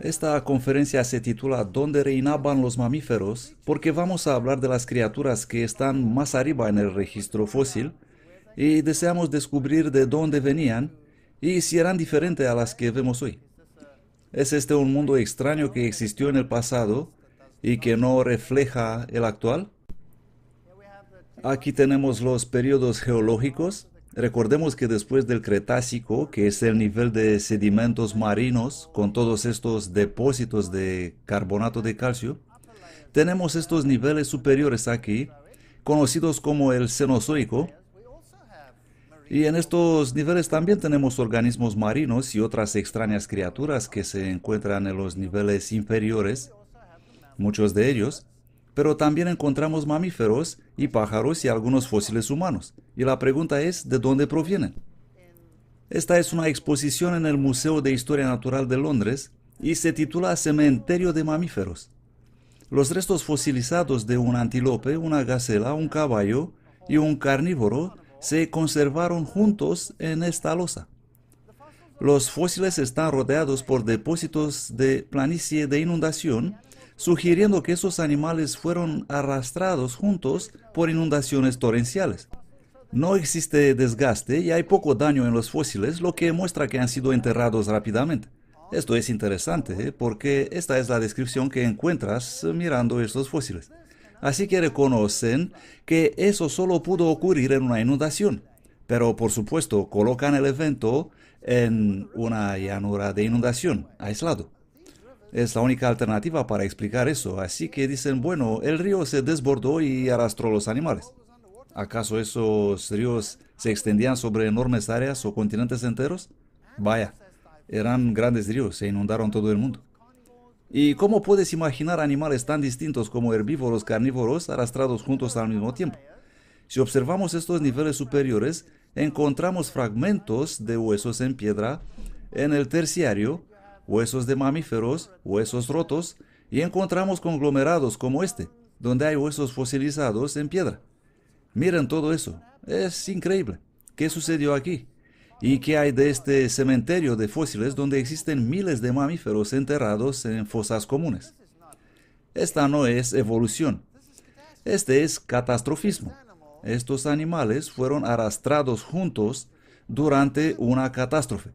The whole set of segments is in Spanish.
Esta conferencia se titula ¿Dónde reinaban los mamíferos? Porque vamos a hablar de las criaturas que están más arriba en el registro fósil y deseamos descubrir de dónde venían y si eran diferentes a las que vemos hoy. ¿Es este un mundo extraño que existió en el pasado y que no refleja el actual? Aquí tenemos los periodos geológicos. Recordemos que después del Cretácico, que es el nivel de sedimentos marinos con todos estos depósitos de carbonato de calcio, tenemos estos niveles superiores aquí, conocidos como el Cenozoico, y en estos niveles también tenemos organismos marinos y otras extrañas criaturas que se encuentran en los niveles inferiores, muchos de ellos, pero también encontramos mamíferos y pájaros y algunos fósiles humanos. Y la pregunta es, ¿de dónde provienen? Esta es una exposición en el Museo de Historia Natural de Londres y se titula Cementerio de Mamíferos. Los restos fosilizados de un antílope, una gacela, un caballo y un carnívoro se conservaron juntos en esta losa. Los fósiles están rodeados por depósitos de planicie de inundación, sugiriendo que esos animales fueron arrastrados juntos por inundaciones torrenciales. No existe desgaste y hay poco daño en los fósiles, lo que muestra que han sido enterrados rápidamente. Esto es interesante, porque esta es la descripción que encuentras mirando estos fósiles. Así que reconocen que eso solo pudo ocurrir en una inundación, pero por supuesto colocan el evento en una llanura de inundación, aislado. Es la única alternativa para explicar eso, así que dicen, bueno, el río se desbordó y arrastró los animales. ¿Acaso esos ríos se extendían sobre enormes áreas o continentes enteros? Vaya, eran grandes ríos, se inundaron todo el mundo. ¿Y cómo puedes imaginar animales tan distintos como herbívoros, carnívoros, arrastrados juntos al mismo tiempo? Si observamos estos niveles superiores, encontramos fragmentos de huesos en piedra en el terciario, huesos de mamíferos, huesos rotos, y encontramos conglomerados como este, donde hay huesos fosilizados en piedra. Miren todo eso, es increíble. ¿Qué sucedió aquí? ¿Y qué hay de este cementerio de fósiles donde existen miles de mamíferos enterrados en fosas comunes? Esta no es evolución, este es catastrofismo. Estos animales fueron arrastrados juntos durante una catástrofe.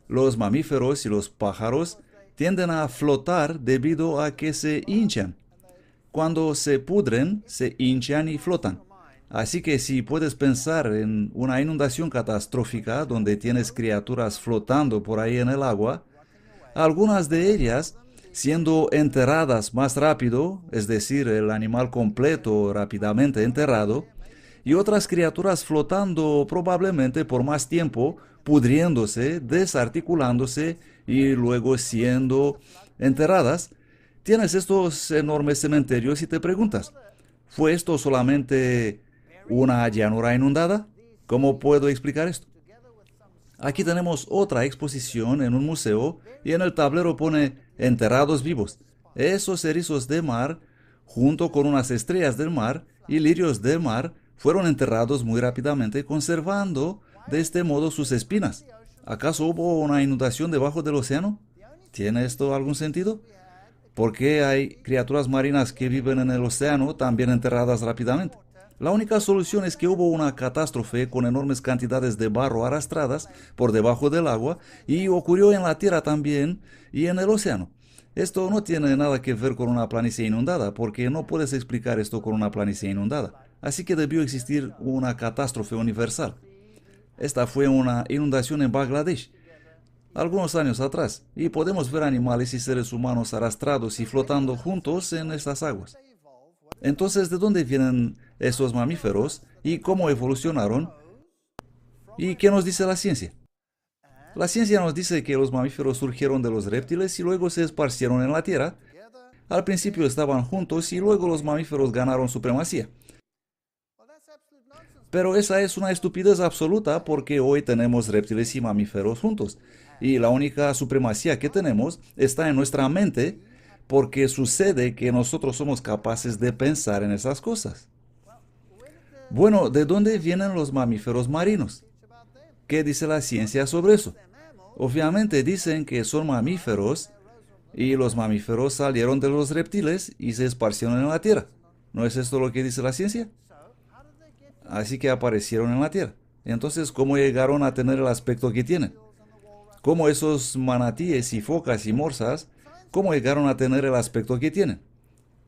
Los mamíferos y los pájaros tienden a flotar debido a que se hinchan. Cuando se pudren, se hinchan y flotan. Así que si puedes pensar en una inundación catastrófica donde tienes criaturas flotando por ahí en el agua, algunas de ellas siendo enterradas más rápido, es decir, el animal completo rápidamente enterrado, y otras criaturas flotando probablemente por más tiempo, pudriéndose, desarticulándose y luego siendo enterradas, tienes estos enormes cementerios y te preguntas, ¿fue esto solamente una llanura inundada? ¿Cómo puedo explicar esto? Aquí tenemos otra exposición en un museo y en el tablero pone enterrados vivos. Esos erizos de mar, junto con unas estrellas del mar y lirios del mar, fueron enterrados muy rápidamente, conservando de este modo sus espinas. ¿Acaso hubo una inundación debajo del océano? ¿Tiene esto algún sentido? ¿Por qué hay criaturas marinas que viven en el océano también enterradas rápidamente? La única solución es que hubo una catástrofe con enormes cantidades de barro arrastradas por debajo del agua y ocurrió en la tierra también y en el océano. Esto no tiene nada que ver con una planicie inundada, porque no puedes explicar esto con una planicie inundada. Así que debió existir una catástrofe universal. Esta fue una inundación en Bangladesh, algunos años atrás, y podemos ver animales y seres humanos arrastrados y flotando juntos en estas aguas. Entonces, ¿de dónde vienen estos mamíferos y cómo evolucionaron? ¿Y qué nos dice la ciencia? La ciencia nos dice que los mamíferos surgieron de los reptiles y luego se esparcieron en la tierra. Al principio estaban juntos y luego los mamíferos ganaron supremacía. Pero esa es una estupidez absoluta porque hoy tenemos reptiles y mamíferos juntos. Y la única supremacía que tenemos está en nuestra mente porque sucede que nosotros somos capaces de pensar en esas cosas. Bueno, ¿de dónde vienen los mamíferos marinos? ¿Qué dice la ciencia sobre eso? Obviamente dicen que son mamíferos y los mamíferos salieron de los reptiles y se esparcieron en la tierra. ¿No es esto lo que dice la ciencia? Así que aparecieron en la tierra. Entonces, ¿cómo llegaron a tener el aspecto que tienen? ¿Cómo esos manatíes y focas y morsas, cómo llegaron a tener el aspecto que tienen?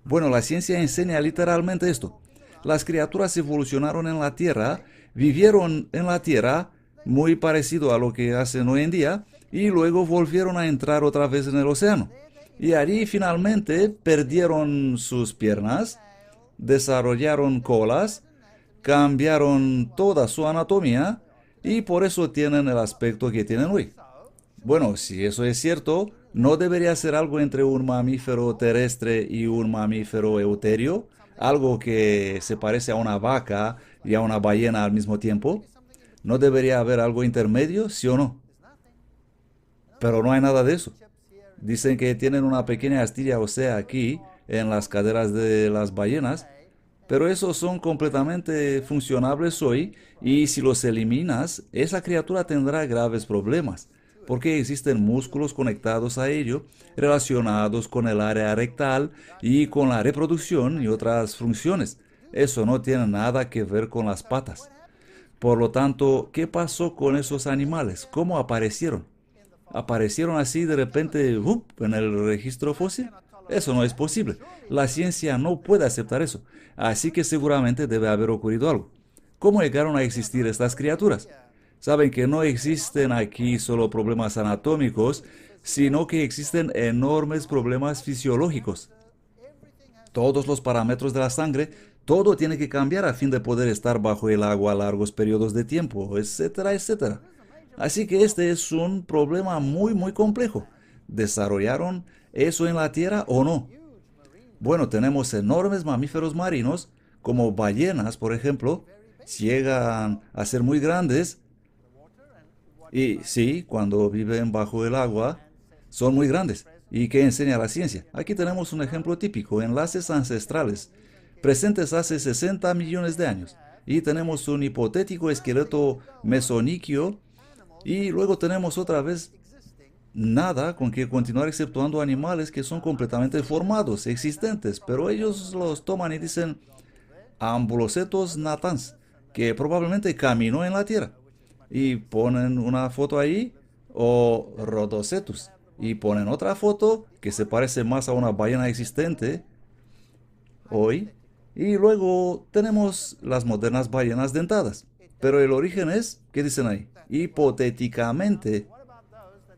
Bueno, la ciencia enseña literalmente esto. Las criaturas evolucionaron en la tierra, vivieron en la tierra, muy parecido a lo que hacen hoy en día, y luego volvieron a entrar otra vez en el océano. Y allí finalmente perdieron sus piernas, desarrollaron colas, cambiaron toda su anatomía y por eso tienen el aspecto que tienen hoy. Bueno, si eso es cierto, ¿no debería ser algo entre un mamífero terrestre y un mamífero euterio? Algo que se parece a una vaca y a una ballena al mismo tiempo. ¿No debería haber algo intermedio, sí o no? Pero no hay nada de eso. Dicen que tienen una pequeña astilla ósea aquí, en las caderas de las ballenas, pero esos son completamente funcionables hoy y si los eliminas, esa criatura tendrá graves problemas, porque existen músculos conectados a ello, relacionados con el área rectal y con la reproducción y otras funciones. Eso no tiene nada que ver con las patas. Por lo tanto, ¿qué pasó con esos animales? ¿Cómo aparecieron? ¿Aparecieron así de repente en el registro fósil? Eso no es posible. La ciencia no puede aceptar eso. Así que seguramente debe haber ocurrido algo. ¿Cómo llegaron a existir estas criaturas? Saben que no existen aquí solo problemas anatómicos, sino que existen enormes problemas fisiológicos. Todos los parámetros de la sangre, todo tiene que cambiar a fin de poder estar bajo el agua a largos periodos de tiempo, etcétera, etcétera. Así que este es un problema muy complejo. ¿Desarrollaron eso en la Tierra o no? Bueno, tenemos enormes mamíferos marinos, como ballenas, por ejemplo, llegan a ser muy grandes y sí, cuando viven bajo el agua, son muy grandes. ¿Y qué enseña la ciencia? Aquí tenemos un ejemplo típico, enlaces ancestrales, presentes hace 60 millones de años. Y tenemos un hipotético esqueleto mesoniquio y luego tenemos otra vez nada con que continuar exceptuando animales que son completamente formados, existentes, pero ellos los toman y dicen Ambulocetus natans, que probablemente caminó en la tierra. Y ponen una foto ahí, o Rhodocetus, y ponen otra foto que se parece más a una ballena existente hoy. Y luego tenemos las modernas ballenas dentadas. Pero el origen es, ¿qué dicen ahí? Hipotéticamente.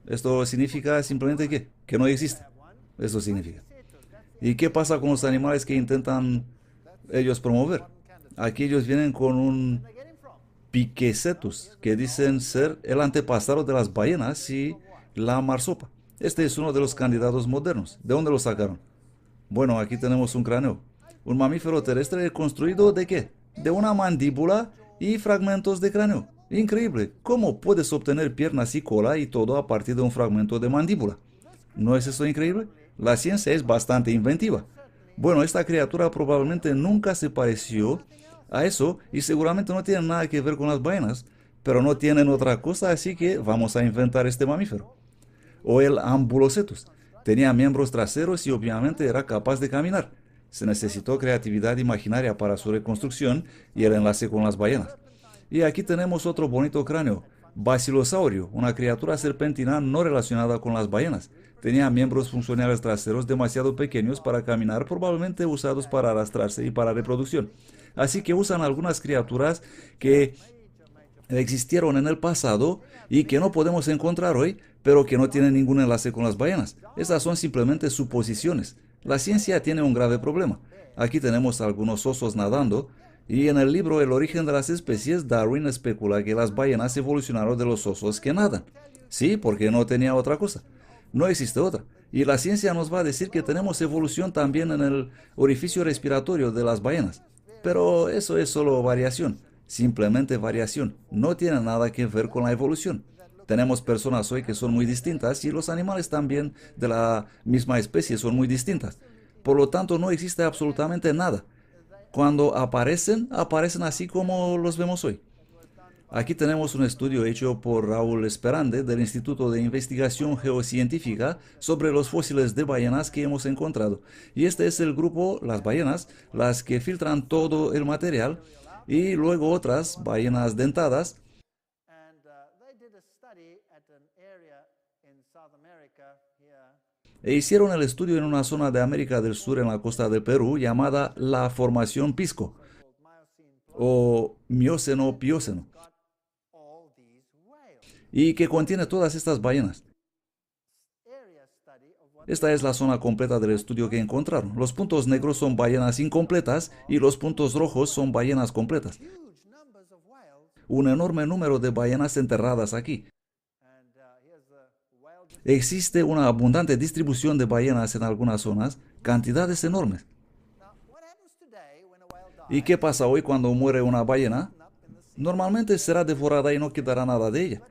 Esto significa simplemente que no existe. Eso significa. ¿Y qué pasa con los animales que intentan ellos promover? Aquí ellos vienen con un Piquecetus, que dicen ser el antepasado de las ballenas y la marsopa. Este es uno de los candidatos modernos. ¿De dónde lo sacaron? Bueno, aquí tenemos un cráneo. Un mamífero terrestre construido ¿de qué? De una mandíbula y fragmentos de cráneo. Increíble. ¿Cómo puedes obtener piernas y cola y todo a partir de un fragmento de mandíbula? ¿No es eso increíble? La ciencia es bastante inventiva. Bueno, esta criatura probablemente nunca se pareció a eso y seguramente no tiene nada que ver con las ballenas, pero no tienen otra cosa, así que vamos a inventar este mamífero. O el Ambulocetus. Tenía miembros traseros y obviamente era capaz de caminar. Se necesitó creatividad imaginaria para su reconstrucción y el enlace con las ballenas. Y aquí tenemos otro bonito cráneo, Basilosaurus, una criatura serpentina no relacionada con las ballenas. Tenía miembros funcionales traseros demasiado pequeños para caminar, probablemente usados para arrastrarse y para reproducción. Así que usan algunas criaturas que existieron en el pasado y que no podemos encontrar hoy, pero que no tienen ningún enlace con las ballenas. Esas son simplemente suposiciones. La ciencia tiene un grave problema. Aquí tenemos algunos osos nadando, y en el libro El origen de las especies, Darwin especula que las ballenas evolucionaron de los osos que nadan. Sí, porque no tenía otra cosa. No existe otra. Y la ciencia nos va a decir que tenemos evolución también en el orificio respiratorio de las ballenas. Pero eso es solo variación. Simplemente variación. No tiene nada que ver con la evolución. Tenemos personas hoy que son muy distintas y los animales también de la misma especie son muy distintas. Por lo tanto, no existe absolutamente nada. Cuando aparecen, aparecen así como los vemos hoy. Aquí tenemos un estudio hecho por Raúl Esperande del Instituto de Investigación Geocientífica sobre los fósiles de ballenas que hemos encontrado. Y este es el grupo, las ballenas, las que filtran todo el material, y luego otras, ballenas dentadas, e hicieron el estudio en una zona de América del Sur en la costa de Perú llamada la Formación Pisco o Mioceno-Plioceno, y que contiene todas estas ballenas. Esta es la zona completa del estudio que encontraron. Los puntos negros son ballenas incompletas y los puntos rojos son ballenas completas. Un enorme número de ballenas enterradas aquí. Existe una abundante distribución de ballenas en algunas zonas, cantidades enormes. ¿Y qué pasa hoy cuando muere una ballena? Normalmente será devorada y no quedará nada de ella.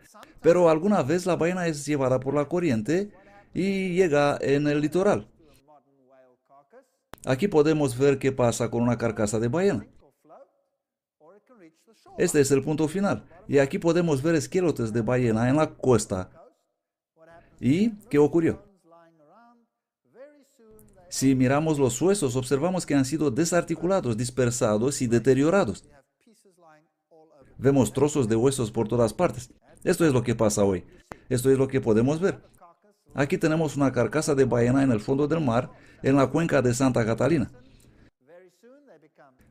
Pero alguna vez la ballena es llevada por la corriente y llega en el litoral. Aquí podemos ver qué pasa con una carcasa de ballena. Este es el punto final. Y aquí podemos ver esqueletos de ballena en la costa. ¿Y qué ocurrió? Si miramos los huesos, observamos que han sido desarticulados, dispersados y deteriorados. Vemos trozos de huesos por todas partes. Esto es lo que pasa hoy. Esto es lo que podemos ver. Aquí tenemos una carcasa de ballena en el fondo del mar, en la cuenca de Santa Catalina.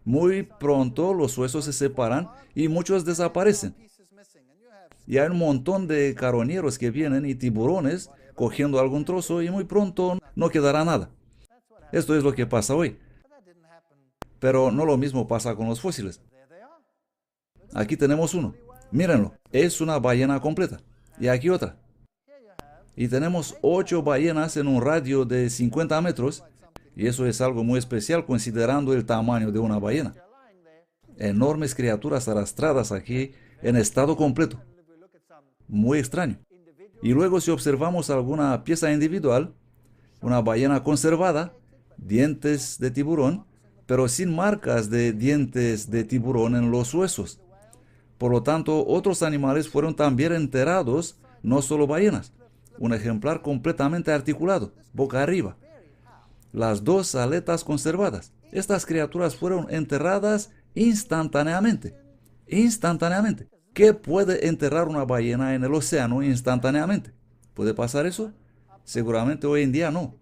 Muy pronto los huesos se separan y muchos desaparecen. Y hay un montón de carroñeros que vienen y tiburones cogiendo algún trozo y muy pronto no quedará nada. Esto es lo que pasa hoy. Pero no lo mismo pasa con los fósiles. Aquí tenemos uno. Mírenlo. Es una ballena completa. Y aquí otra. Y tenemos 8 ballenas en un radio de 50 metros. Y eso es algo muy especial considerando el tamaño de una ballena. Enormes criaturas arrastradas aquí en estado completo. Muy extraño. Y luego si observamos alguna pieza individual, una ballena conservada, dientes de tiburón, pero sin marcas de dientes de tiburón en los huesos. Por lo tanto, otros animales fueron también enterrados, no solo ballenas. Un ejemplar completamente articulado, boca arriba. Las 2 aletas conservadas. Estas criaturas fueron enterradas instantáneamente. Instantáneamente. ¿Qué puede enterrar una ballena en el océano instantáneamente? ¿Puede pasar eso? Seguramente hoy en día no.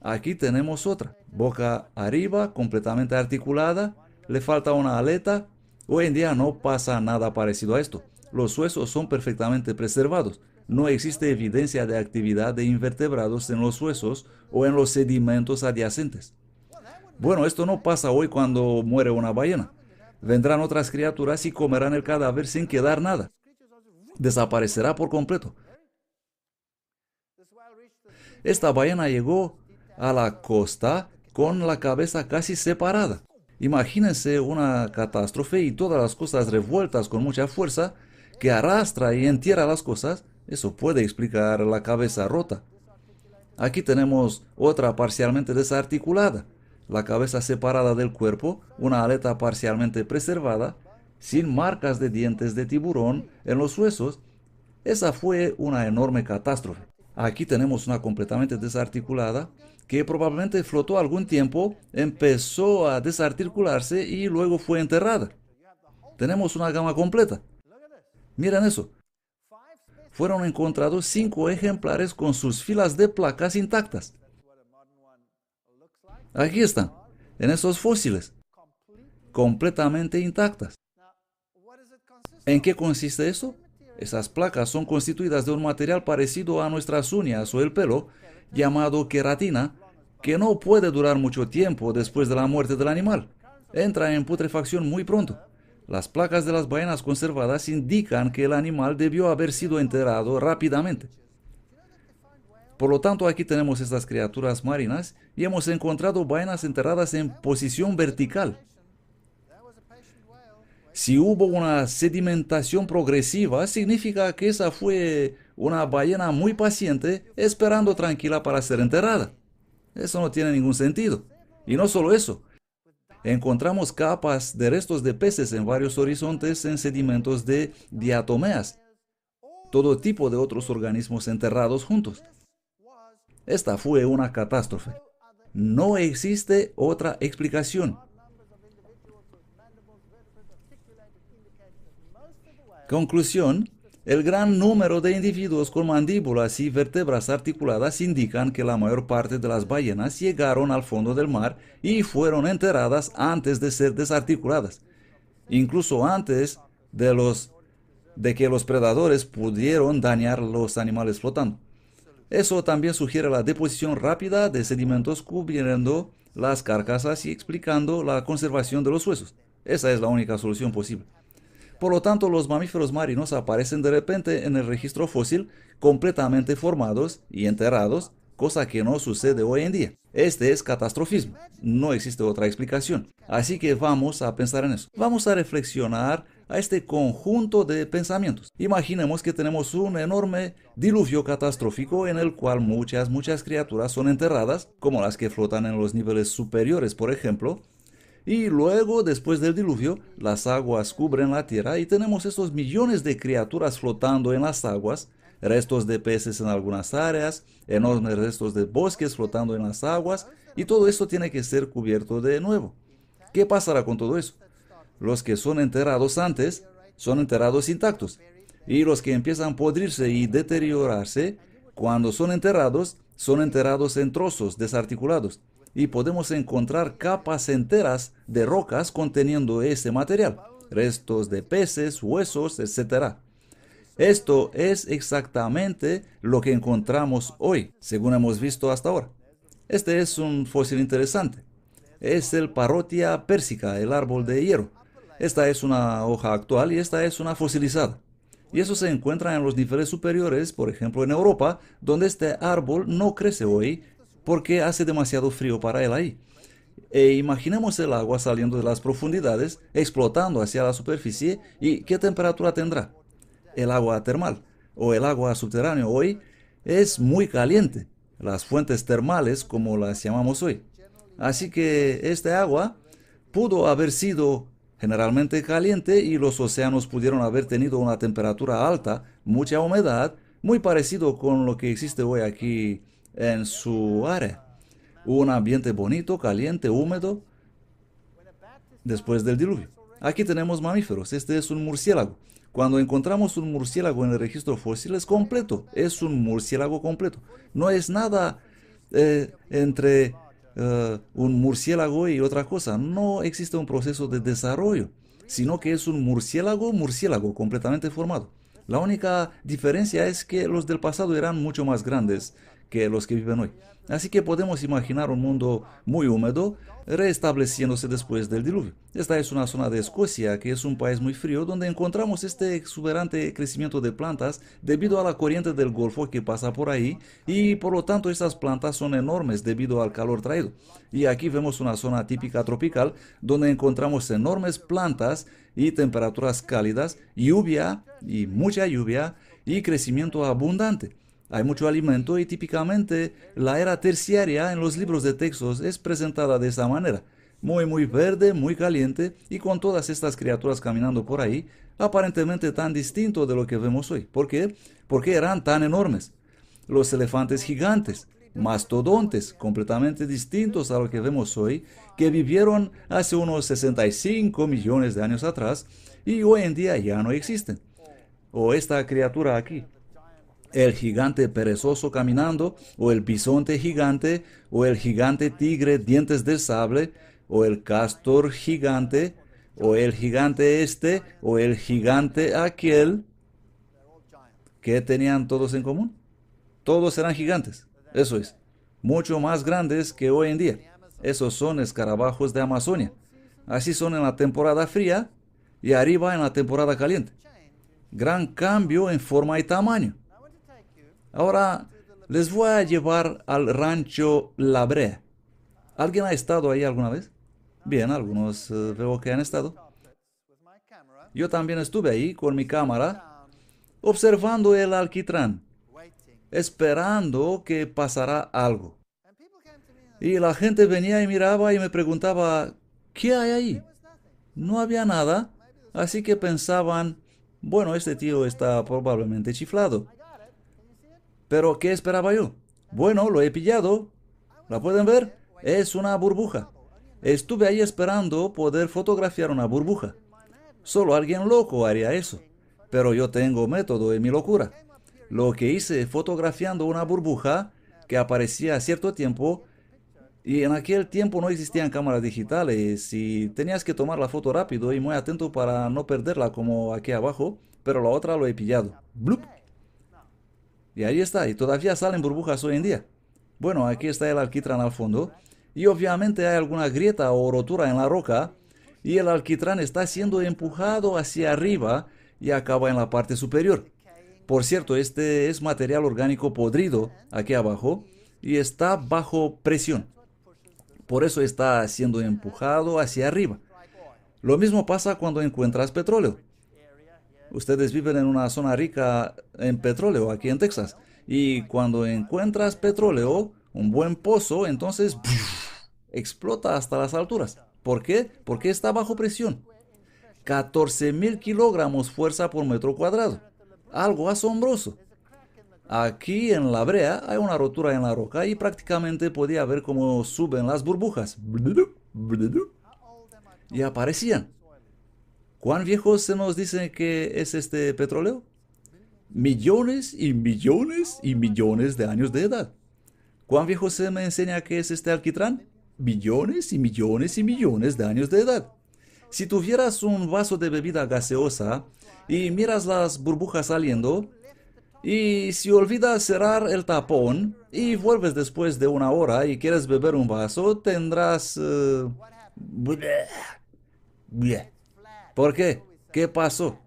Aquí tenemos otra. Boca arriba, completamente articulada. Le falta una aleta. Hoy en día no pasa nada parecido a esto. Los huesos son perfectamente preservados. No existe evidencia de actividad de invertebrados en los huesos o en los sedimentos adyacentes. Bueno, esto no pasa hoy cuando muere una ballena. Vendrán otras criaturas y comerán el cadáver sin quedar nada. Desaparecerá por completo. Esta ballena llegó a la costa con la cabeza casi separada. Imagínense una catástrofe y todas las cosas revueltas con mucha fuerza que arrastra y entierra las cosas. Eso puede explicar la cabeza rota. Aquí tenemos otra parcialmente desarticulada, la cabeza separada del cuerpo, una aleta parcialmente preservada, sin marcas de dientes de tiburón en los huesos. Esa fue una enorme catástrofe. Aquí tenemos una completamente desarticulada que probablemente flotó algún tiempo, empezó a desarticularse y luego fue enterrada. Tenemos una gama completa. Miren eso. Fueron encontrados 5 ejemplares con sus filas de placas intactas. Aquí están, en esos fósiles, completamente intactas. ¿En qué consiste eso? Esas placas son constituidas de un material parecido a nuestras uñas o el pelo, llamado queratina, que no puede durar mucho tiempo después de la muerte del animal. Entra en putrefacción muy pronto. Las placas de las ballenas conservadas indican que el animal debió haber sido enterrado rápidamente. Por lo tanto, aquí tenemos estas criaturas marinas y hemos encontrado ballenas enterradas en posición vertical. Si hubo una sedimentación progresiva, significa que esa fue una ballena muy paciente esperando tranquila para ser enterrada. Eso no tiene ningún sentido. Y no solo eso. Encontramos capas de restos de peces en varios horizontes en sedimentos de diatomeas, todo tipo de otros organismos enterrados juntos. Esta fue una catástrofe. No existe otra explicación. Conclusión: el gran número de individuos con mandíbulas y vértebras articuladas indican que la mayor parte de las ballenas llegaron al fondo del mar y fueron enterradas antes de ser desarticuladas, incluso antes de que los predadores pudieron dañar los animales flotando. Eso también sugiere la deposición rápida de sedimentos cubriendo las carcasas y explicando la conservación de los huesos. Esa es la única solución posible. Por lo tanto, los mamíferos marinos aparecen de repente en el registro fósil completamente formados y enterrados, cosa que no sucede hoy en día. Este es catastrofismo. No existe otra explicación. Así que vamos a pensar en eso. Vamos a reflexionar a este conjunto de pensamientos. Imaginemos que tenemos un enorme diluvio catastrófico en el cual muchas criaturas son enterradas, como las que flotan en los niveles superiores, por ejemplo. Y luego, después del diluvio, las aguas cubren la tierra y tenemos estos millones de criaturas flotando en las aguas, restos de peces en algunas áreas, enormes restos de bosques flotando en las aguas, y todo esto tiene que ser cubierto de nuevo. ¿Qué pasará con todo eso? Los que son enterrados antes son enterrados intactos, y los que empiezan a podrirse y deteriorarse, cuando son enterrados en trozos desarticulados. Y podemos encontrar capas enteras de rocas conteniendo ese material, restos de peces, huesos, etc. Esto es exactamente lo que encontramos hoy, según hemos visto hasta ahora. Este es un fósil interesante. Es el Parotia persica, el árbol de hierro. Esta es una hoja actual y esta es una fosilizada. Y eso se encuentra en los niveles superiores, por ejemplo en Europa, donde este árbol no crece hoy porque hace demasiado frío para él ahí. E imaginemos el agua saliendo de las profundidades, explotando hacia la superficie, ¿y qué temperatura tendrá? El agua termal o el agua subterránea hoy es muy caliente, las fuentes termales como las llamamos hoy. Así que este agua pudo haber sido generalmente caliente y los océanos pudieron haber tenido una temperatura alta, mucha humedad, muy parecido con lo que existe hoy aquí en su área. Un ambiente bonito, caliente, húmedo, después del diluvio. Aquí tenemos mamíferos. Este es un murciélago. Cuando encontramos un murciélago en el registro fósil es completo. Es un murciélago completo. No es nada entre un murciélago y otra cosa. No existe un proceso de desarrollo, sino que es un murciélago completamente formado. La única diferencia es que los del pasado eran mucho más grandes que los que viven hoy. Así que podemos imaginar un mundo muy húmedo restableciéndose después del diluvio. Esta es una zona de Escocia, que es un país muy frío, donde encontramos este exuberante crecimiento de plantas debido a la corriente del Golfo que pasa por ahí, y por lo tanto estas plantas son enormes debido al calor traído. Y aquí vemos una zona típica tropical, donde encontramos enormes plantas y temperaturas cálidas, lluvia y mucha lluvia y crecimiento abundante. Hay mucho alimento y típicamente la era terciaria en los libros de textos es presentada de esa manera. Muy verde, muy caliente y con todas estas criaturas caminando por ahí, aparentemente tan distinto de lo que vemos hoy. ¿Por qué? Porque eran tan enormes. Los elefantes gigantes, mastodontes, completamente distintos a lo que vemos hoy, que vivieron hace unos 65 millones de años atrás y hoy en día ya no existen. O esta criatura aquí, el gigante perezoso caminando, o el bisonte gigante, o el gigante tigre dientes de sable, o el castor gigante, o el gigante este, o el gigante aquel. ¿Qué tenían todos en común? Todos eran gigantes, eso es, mucho más grandes que hoy en día. Esos son escarabajos de Amazonia. Así son en la temporada fría y arriba en la temporada caliente. Gran cambio en forma y tamaño. Ahora les voy a llevar al rancho La Brea. ¿Alguien ha estado ahí alguna vez? Bien, algunos veo que han estado. Yo también estuve ahí con mi cámara, observando el alquitrán, esperando que pasara algo. Y la gente venía y miraba y me preguntaba, ¿Qué hay ahí? No había nada, así que pensaban, bueno, este tío está probablemente chiflado. Pero, ¿qué esperaba yo? Bueno, lo he pillado. ¿La pueden ver? Es una burbuja. Estuve ahí esperando poder fotografiar una burbuja. Solo alguien loco haría eso. Pero yo tengo método en mi locura. Lo que hice fotografiando una burbuja que aparecía a cierto tiempo, y en aquel tiempo no existían cámaras digitales y tenías que tomar la foto rápido y muy atento para no perderla como aquí abajo, pero la otra lo he pillado. ¡Blup! Y ahí está, y todavía salen burbujas hoy en día. Bueno, aquí está el alquitrán al fondo, y obviamente hay alguna grieta o rotura en la roca, y el alquitrán está siendo empujado hacia arriba y acaba en la parte superior. Por cierto, este es material orgánico podrido aquí abajo y está bajo presión. Por eso está siendo empujado hacia arriba. Lo mismo pasa cuando encuentras petróleo. Ustedes viven en una zona rica en petróleo aquí en Texas. Y cuando encuentras petróleo, un buen pozo, entonces explota hasta las alturas. ¿Por qué? Porque está bajo presión. 14.000 kilogramos fuerza por metro cuadrado. Algo asombroso. Aquí en la brea hay una rotura en la roca y prácticamente podía ver cómo suben las burbujas. Y aparecían. ¿Cuán viejos se nos dice que es este petróleo? Millones y millones y millones de años de edad. ¿Cuán viejo se me enseña que es este alquitrán? Billones y millones y millones de años de edad. Si tuvieras un vaso de bebida gaseosa y miras las burbujas saliendo, y si olvidas cerrar el tapón y vuelves después de una hora y quieres beber un vaso, tendrás... ¿Por qué? ¿Qué pasó?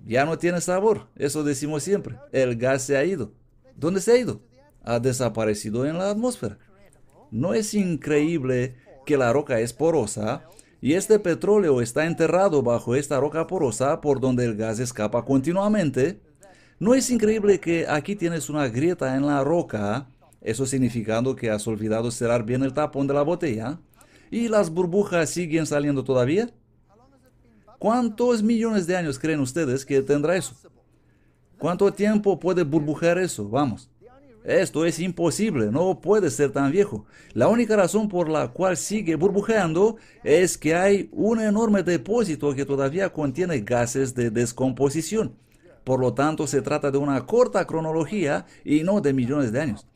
Ya no tiene sabor, eso decimos siempre. El gas se ha ido. ¿Dónde se ha ido? Ha desaparecido en la atmósfera. ¿No es increíble que la roca es porosa y este petróleo está enterrado bajo esta roca porosa por donde el gas escapa continuamente? ¿No es increíble que aquí tienes una grieta en la roca, eso significando que has olvidado cerrar bien el tapón de la botella, y las burbujas siguen saliendo todavía? ¿Cuántos millones de años creen ustedes que tendrá eso? ¿Cuánto tiempo puede burbujear eso? Vamos. Esto es imposible, no puede ser tan viejo. La única razón por la cual sigue burbujeando es que hay un enorme depósito que todavía contiene gases de descomposición. Por lo tanto, se trata de una corta cronología y no de millones de años.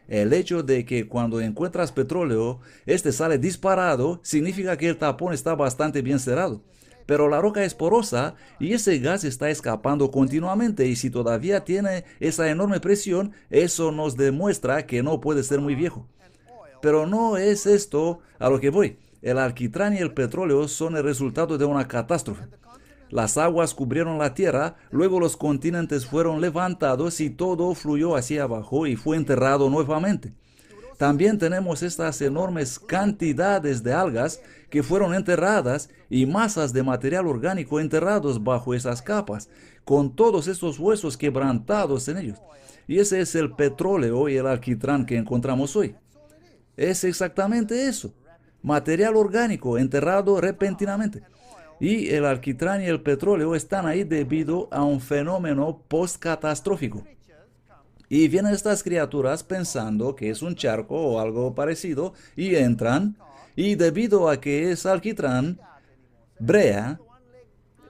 El hecho de que cuando encuentras petróleo, este sale disparado, significa que el tapón está bastante bien cerrado. Pero la roca es porosa y ese gas está escapando continuamente y si todavía tiene esa enorme presión, eso nos demuestra que no puede ser muy viejo. Pero no es esto a lo que voy. El alquitrán y el petróleo son el resultado de una catástrofe. Las aguas cubrieron la tierra, luego los continentes fueron levantados y todo fluyó hacia abajo y fue enterrado nuevamente. También tenemos estas enormes cantidades de algas que fueron enterradas y masas de material orgánico enterrados bajo esas capas, con todos estos huesos quebrantados en ellos. Y ese es el petróleo y el alquitrán que encontramos hoy. Es exactamente eso. Material orgánico enterrado repentinamente. Y el alquitrán y el petróleo están ahí debido a un fenómeno postcatastrófico. Y vienen estas criaturas pensando que es un charco o algo parecido y entran. Y debido a que es alquitrán, brea,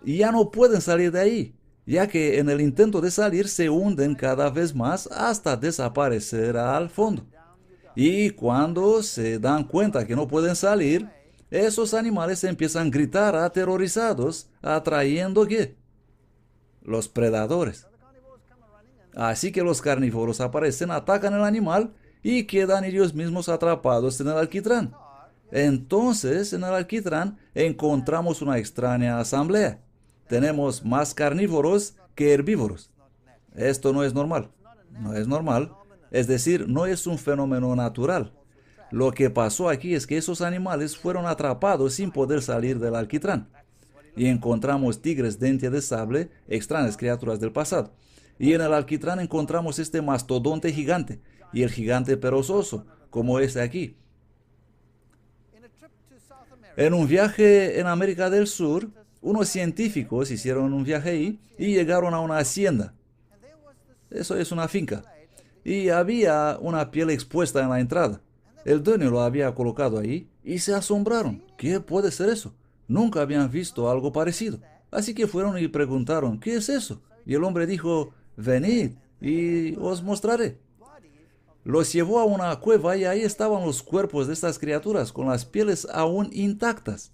ya no pueden salir de ahí, ya que en el intento de salir se hunden cada vez más hasta desaparecer al fondo. Y cuando se dan cuenta que no pueden salir, esos animales empiezan a gritar aterrorizados, atrayendo ¿qué? Los predadores. Así que los carnívoros aparecen, atacan al animal y quedan ellos mismos atrapados en el alquitrán. Entonces, en el alquitrán encontramos una extraña asamblea. Tenemos más carnívoros que herbívoros. Esto no es normal. No es normal. Es decir, no es un fenómeno natural. Lo que pasó aquí es que esos animales fueron atrapados sin poder salir del alquitrán. Y encontramos tigres dientes de sable, extrañas criaturas del pasado. Y en el alquitrán encontramos este mastodonte gigante y el gigante perezoso, como este aquí. En un viaje en América del Sur, unos científicos hicieron un viaje ahí y llegaron a una hacienda. Eso es una finca. Y había una piel expuesta en la entrada. El dueño lo había colocado ahí y se asombraron. ¿Qué puede ser eso? Nunca habían visto algo parecido. Así que fueron y preguntaron, ¿qué es eso? Y el hombre dijo, venid y os mostraré. Los llevó a una cueva y ahí estaban los cuerpos de estas criaturas con las pieles aún intactas.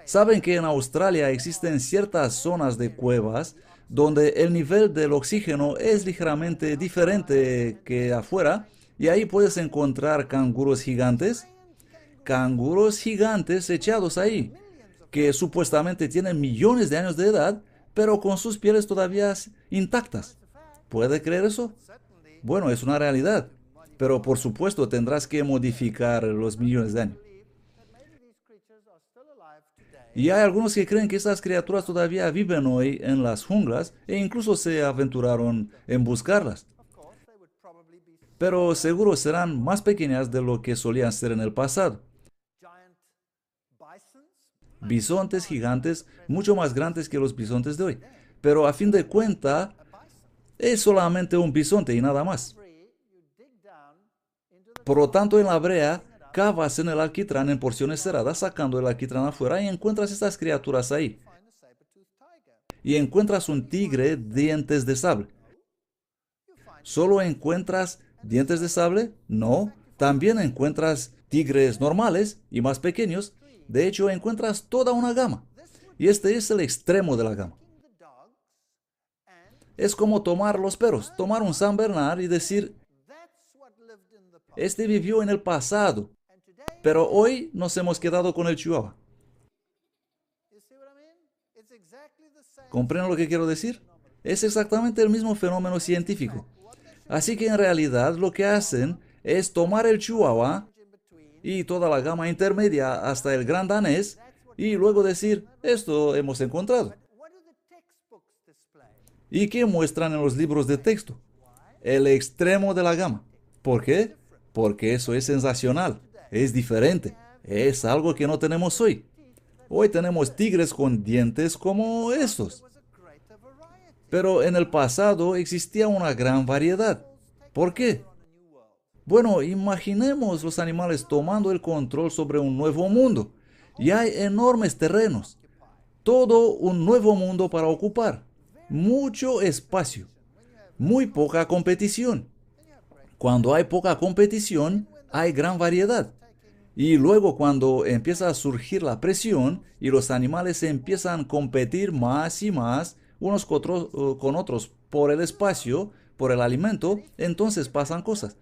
Saben que en Australia existen ciertas zonas de cuevas donde el nivel del oxígeno es ligeramente diferente que afuera y ahí puedes encontrar canguros gigantes echados ahí, que supuestamente tienen millones de años de edad, pero con sus pieles todavía intactas. ¿Puede creer eso? Bueno, es una realidad, pero por supuesto tendrás que modificar los millones de años. Y hay algunos que creen que esas criaturas todavía viven hoy en las junglas e incluso se aventuraron en buscarlas. Pero seguro serán más pequeñas de lo que solían ser en el pasado. Bisontes gigantes, mucho más grandes que los bisontes de hoy. Pero a fin de cuentas, es solamente un bisonte y nada más. Por lo tanto, en la brea, cavas en el alquitrán en porciones cerradas, sacando el alquitrán afuera y encuentras estas criaturas ahí. Y encuentras un tigre dientes de sable. ¿Solo encuentras dientes de sable? No. También encuentras tigres normales y más pequeños. De hecho, encuentras toda una gama. Y este es el extremo de la gama. Es como tomar los perros, tomar un San Bernard y decir, este vivió en el pasado, pero hoy nos hemos quedado con el Chihuahua. ¿Comprenden lo que quiero decir? Es exactamente el mismo fenómeno científico. Así que en realidad lo que hacen es tomar el Chihuahua y toda la gama intermedia hasta el gran danés y luego decir, esto hemos encontrado. ¿Y qué muestran en los libros de texto? El extremo de la gama. ¿Por qué? Porque eso es sensacional, es diferente, es algo que no tenemos hoy. Hoy tenemos tigres con dientes como estos. Pero en el pasado existía una gran variedad. ¿Por qué? Bueno, imaginemos los animales tomando el control sobre un nuevo mundo. Y hay enormes terrenos. Todo un nuevo mundo para ocupar. Mucho espacio. Muy poca competición. Cuando hay poca competición, hay gran variedad. Y luego cuando empieza a surgir la presión y los animales empiezan a competir más y más unos con otros por el espacio, por el alimento, entonces pasan cosas.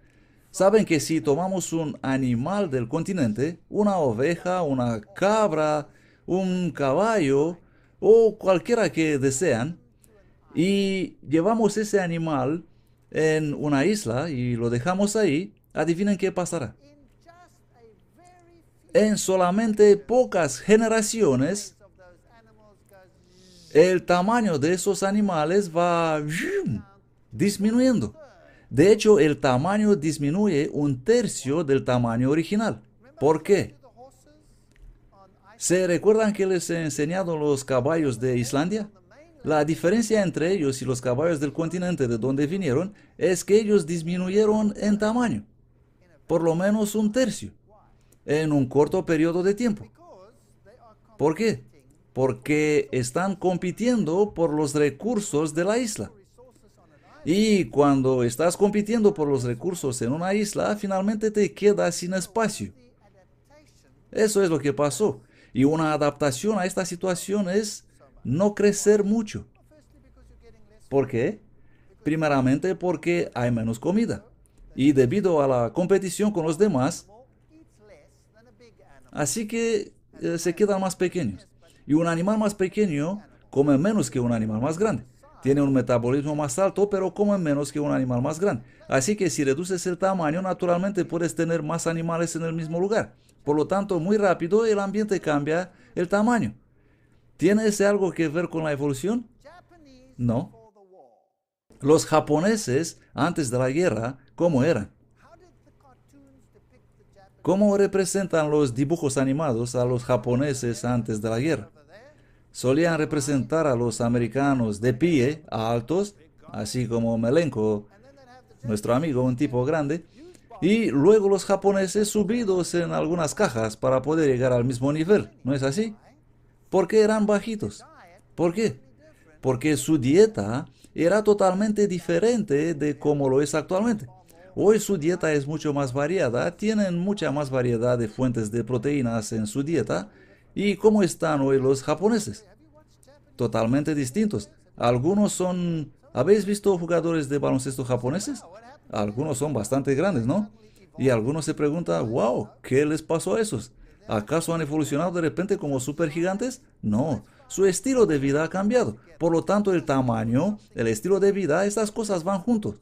Saben que si tomamos un animal del continente, una oveja, una cabra, un caballo o cualquiera que desean, y llevamos ese animal en una isla y lo dejamos ahí, adivinen qué pasará. En solamente pocas generaciones, el tamaño de esos animales va disminuyendo. De hecho, el tamaño disminuye un tercio del tamaño original. ¿Por qué? ¿Se recuerdan que les he enseñado los caballos de Islandia? La diferencia entre ellos y los caballos del continente de donde vinieron es que ellos disminuyeron en tamaño, por lo menos un tercio, en un corto periodo de tiempo. ¿Por qué? Porque están compitiendo por los recursos de la isla. Y cuando estás compitiendo por los recursos en una isla, finalmente te quedas sin espacio. Eso es lo que pasó. Y una adaptación a esta situación es no crecer mucho. ¿Por qué? Primeramente porque hay menos comida. Y debido a la competición con los demás, así que se quedan más pequeños. Y un animal más pequeño come menos que un animal más grande. Tiene un metabolismo más alto, pero come menos que un animal más grande. Así que si reduces el tamaño, naturalmente puedes tener más animales en el mismo lugar. Por lo tanto, muy rápido el ambiente cambia el tamaño. ¿Tiene ese algo que ver con la evolución? No. Los japoneses, antes de la guerra, ¿cómo eran? ¿Cómo representan los dibujos animados a los japoneses antes de la guerra? Solían representar a los americanos de pie, altos, así como Melenko, nuestro amigo, un tipo grande, y luego los japoneses subidos en algunas cajas para poder llegar al mismo nivel, ¿no es así? ¿Por qué eran bajitos? ¿Por qué? Porque su dieta era totalmente diferente de cómo lo es actualmente. Hoy su dieta es mucho más variada, tienen mucha más variedad de fuentes de proteínas en su dieta. ¿Y cómo están hoy los japoneses? Totalmente distintos. Algunos son... ¿Habéis visto jugadores de baloncesto japoneses? Algunos son bastante grandes, ¿no? Y algunos se preguntan, wow, ¿qué les pasó a esos? ¿Acaso han evolucionado de repente como supergigantes? No, su estilo de vida ha cambiado. Por lo tanto, el tamaño, el estilo de vida, estas cosas van juntos.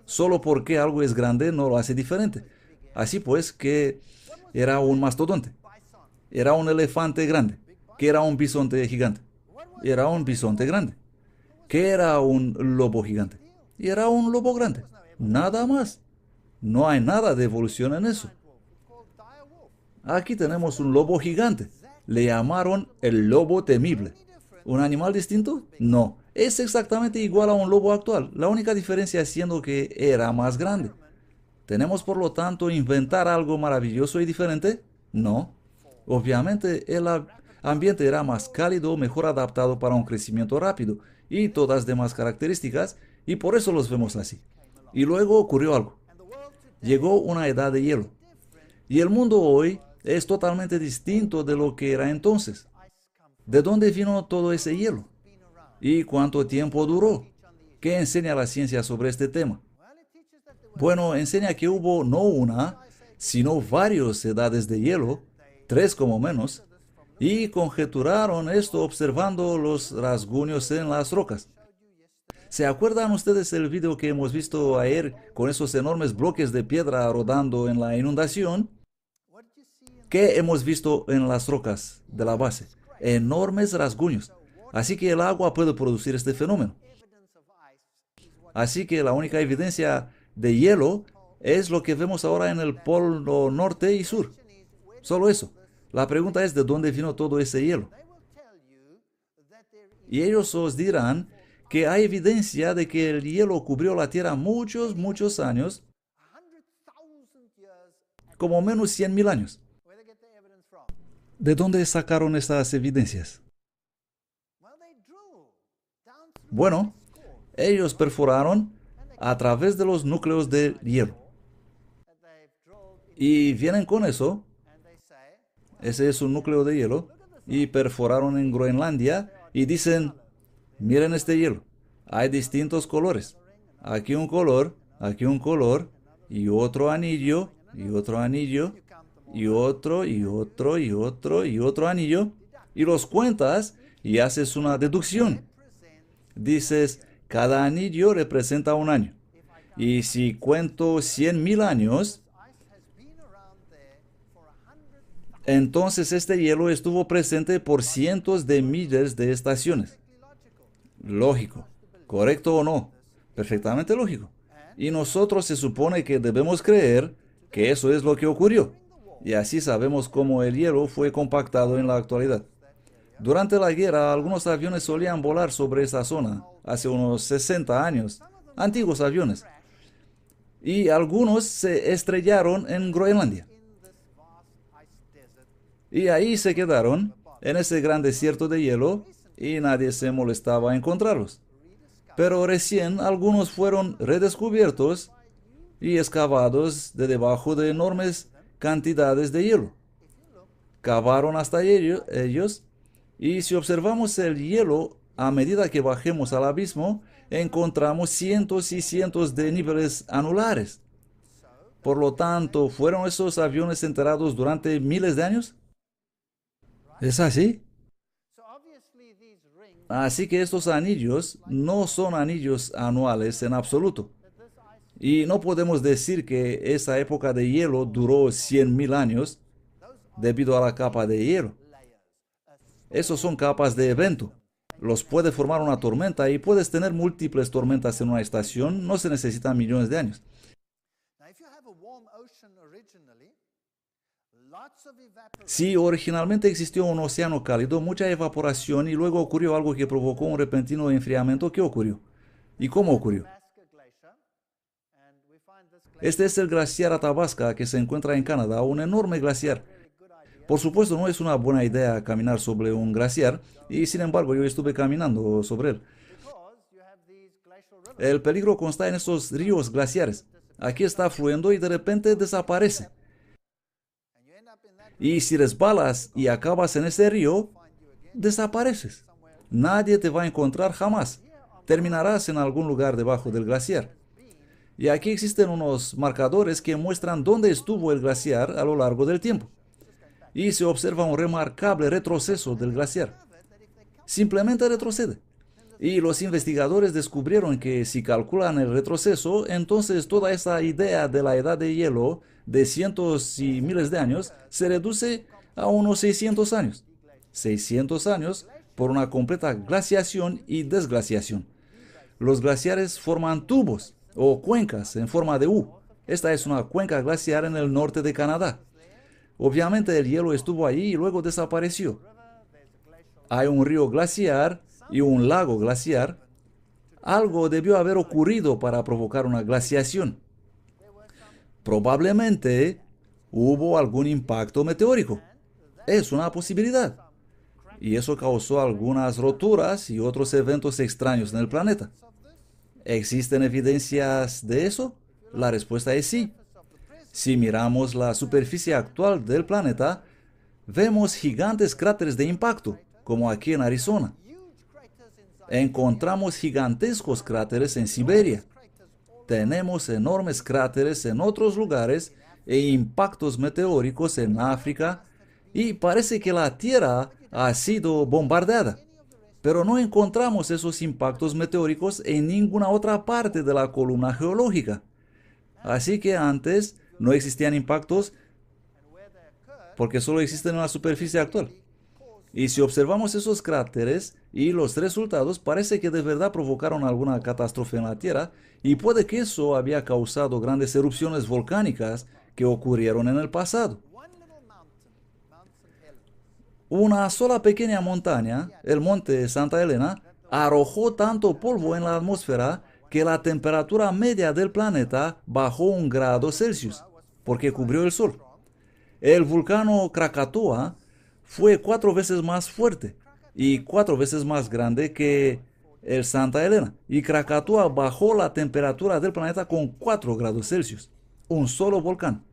Solo porque algo es grande no lo hace diferente. Así pues, que era un mastodonte, era un elefante grande, que era un bisonte gigante, era un bisonte grande, que era un lobo gigante, y era un lobo grande. Nada más. No hay nada de evolución en eso. Aquí tenemos un lobo gigante. Le llamaron el lobo temible. ¿Un animal distinto? No. Es exactamente igual a un lobo actual. La única diferencia siendo que era más grande. ¿Tenemos por lo tanto inventar algo maravilloso y diferente? No. Obviamente ambiente era más cálido, mejor adaptado para un crecimiento rápido y todas demás características, y por eso los vemos así. Y luego ocurrió algo. Llegó una edad de hielo. Y el mundo hoy es totalmente distinto de lo que era entonces. ¿De dónde vino todo ese hielo? ¿Y cuánto tiempo duró? ¿Qué enseña la ciencia sobre este tema? Bueno, enseña que hubo no una, sino varias edades de hielo, tres como menos, y conjeturaron esto observando los rasguños en las rocas. ¿Se acuerdan ustedes el video que hemos visto ayer con esos enormes bloques de piedra rodando en la inundación? ¿Qué hemos visto en las rocas de la base? Enormes rasguños. Así que el agua puede producir este fenómeno. Así que la única evidencia de hielo es lo que vemos ahora en el polo norte y sur. Solo eso. La pregunta es de dónde vino todo ese hielo. Y ellos os dirán que hay evidencia de que el hielo cubrió la Tierra muchos años, como menos 100.000 años. ¿De dónde sacaron estas evidencias? Bueno, ellos perforaron a través de los núcleos del hielo. Y vienen con eso, ese es un núcleo de hielo, y perforaron en Groenlandia y dicen, miren este hielo, hay distintos colores. Aquí un color, y otro anillo, y otro anillo, y otro, y otro, y otro, y otro anillo, y los cuentas y haces una deducción. Dices, cada anillo representa un año. Y si cuento 100.000 años, entonces este hielo estuvo presente por cientos de miles de estaciones. Lógico. ¿Correcto o no? Perfectamente lógico. Y nosotros se supone que debemos creer que eso es lo que ocurrió. Y así sabemos cómo el hielo fue compactado en la actualidad. Durante la guerra, algunos aviones solían volar sobre esta zona, hace unos 60 años, antiguos aviones. Y algunos se estrellaron en Groenlandia. Y ahí se quedaron, en ese gran desierto de hielo, y nadie se molestaba en encontrarlos. Pero recién algunos fueron redescubiertos y excavados de debajo de enormes cantidades de hielo. Cavaron hasta ellos, y si observamos el hielo a medida que bajemos al abismo, encontramos cientos y cientos de niveles anulares. Por lo tanto, ¿fueron esos aviones enterrados durante miles de años? ¿Es así? Así que estos anillos no son anillos anuales en absoluto. Y no podemos decir que esa época de hielo duró 100.000 años debido a la capa de hielo. Esos son capas de evento. Los puede formar una tormenta y puedes tener múltiples tormentas en una estación. No se necesitan millones de años. Si originalmente existió un océano cálido, mucha evaporación y luego ocurrió algo que provocó un repentino enfriamiento, ¿qué ocurrió? ¿Y cómo ocurrió? Este es el glaciar Athabasca que se encuentra en Canadá, un enorme glaciar. Por supuesto, no es una buena idea caminar sobre un glaciar y sin embargo yo estuve caminando sobre él. El peligro consta en esos ríos glaciares. Aquí está fluyendo y de repente desaparece. Y si resbalas y acabas en ese río, desapareces. Nadie te va a encontrar jamás. Terminarás en algún lugar debajo del glaciar. Y aquí existen unos marcadores que muestran dónde estuvo el glaciar a lo largo del tiempo. Y se observa un remarcable retroceso del glaciar. Simplemente retrocede. Y los investigadores descubrieron que si calculan el retroceso, entonces toda esa idea de la edad de hielo de cientos y miles de años se reduce a unos 600 años. 600 años por una completa glaciación y desglaciación. Los glaciares forman tubos o cuencas en forma de U. Esta es una cuenca glaciar en el norte de Canadá. Obviamente el hielo estuvo ahí y luego desapareció. Hay un río glaciar y un lago glaciar. Algo debió haber ocurrido para provocar una glaciación. Probablemente hubo algún impacto meteórico. Es una posibilidad. Y eso causó algunas roturas y otros eventos extraños en el planeta. ¿Existen evidencias de eso? La respuesta es sí. Si miramos la superficie actual del planeta, vemos gigantes cráteres de impacto, como aquí en Arizona. Encontramos gigantescos cráteres en Siberia. Tenemos enormes cráteres en otros lugares e impactos meteóricos en África, y parece que la Tierra ha sido bombardeada. Pero no encontramos esos impactos meteóricos en ninguna otra parte de la columna geológica. Así que antes no existían impactos porque solo existen en la superficie actual. Y si observamos esos cráteres y los resultados, parece que de verdad provocaron alguna catástrofe en la Tierra y puede que eso había causado grandes erupciones volcánicas que ocurrieron en el pasado. Una sola pequeña montaña, el monte Santa Elena, arrojó tanto polvo en la atmósfera que la temperatura media del planeta bajó 1 grado Celsius, porque cubrió el sol. El vulcán Krakatoa fue 4 veces más fuerte y 4 veces más grande que el Santa Elena, y Krakatoa bajó la temperatura del planeta con 4 grados Celsius. Un solo volcán.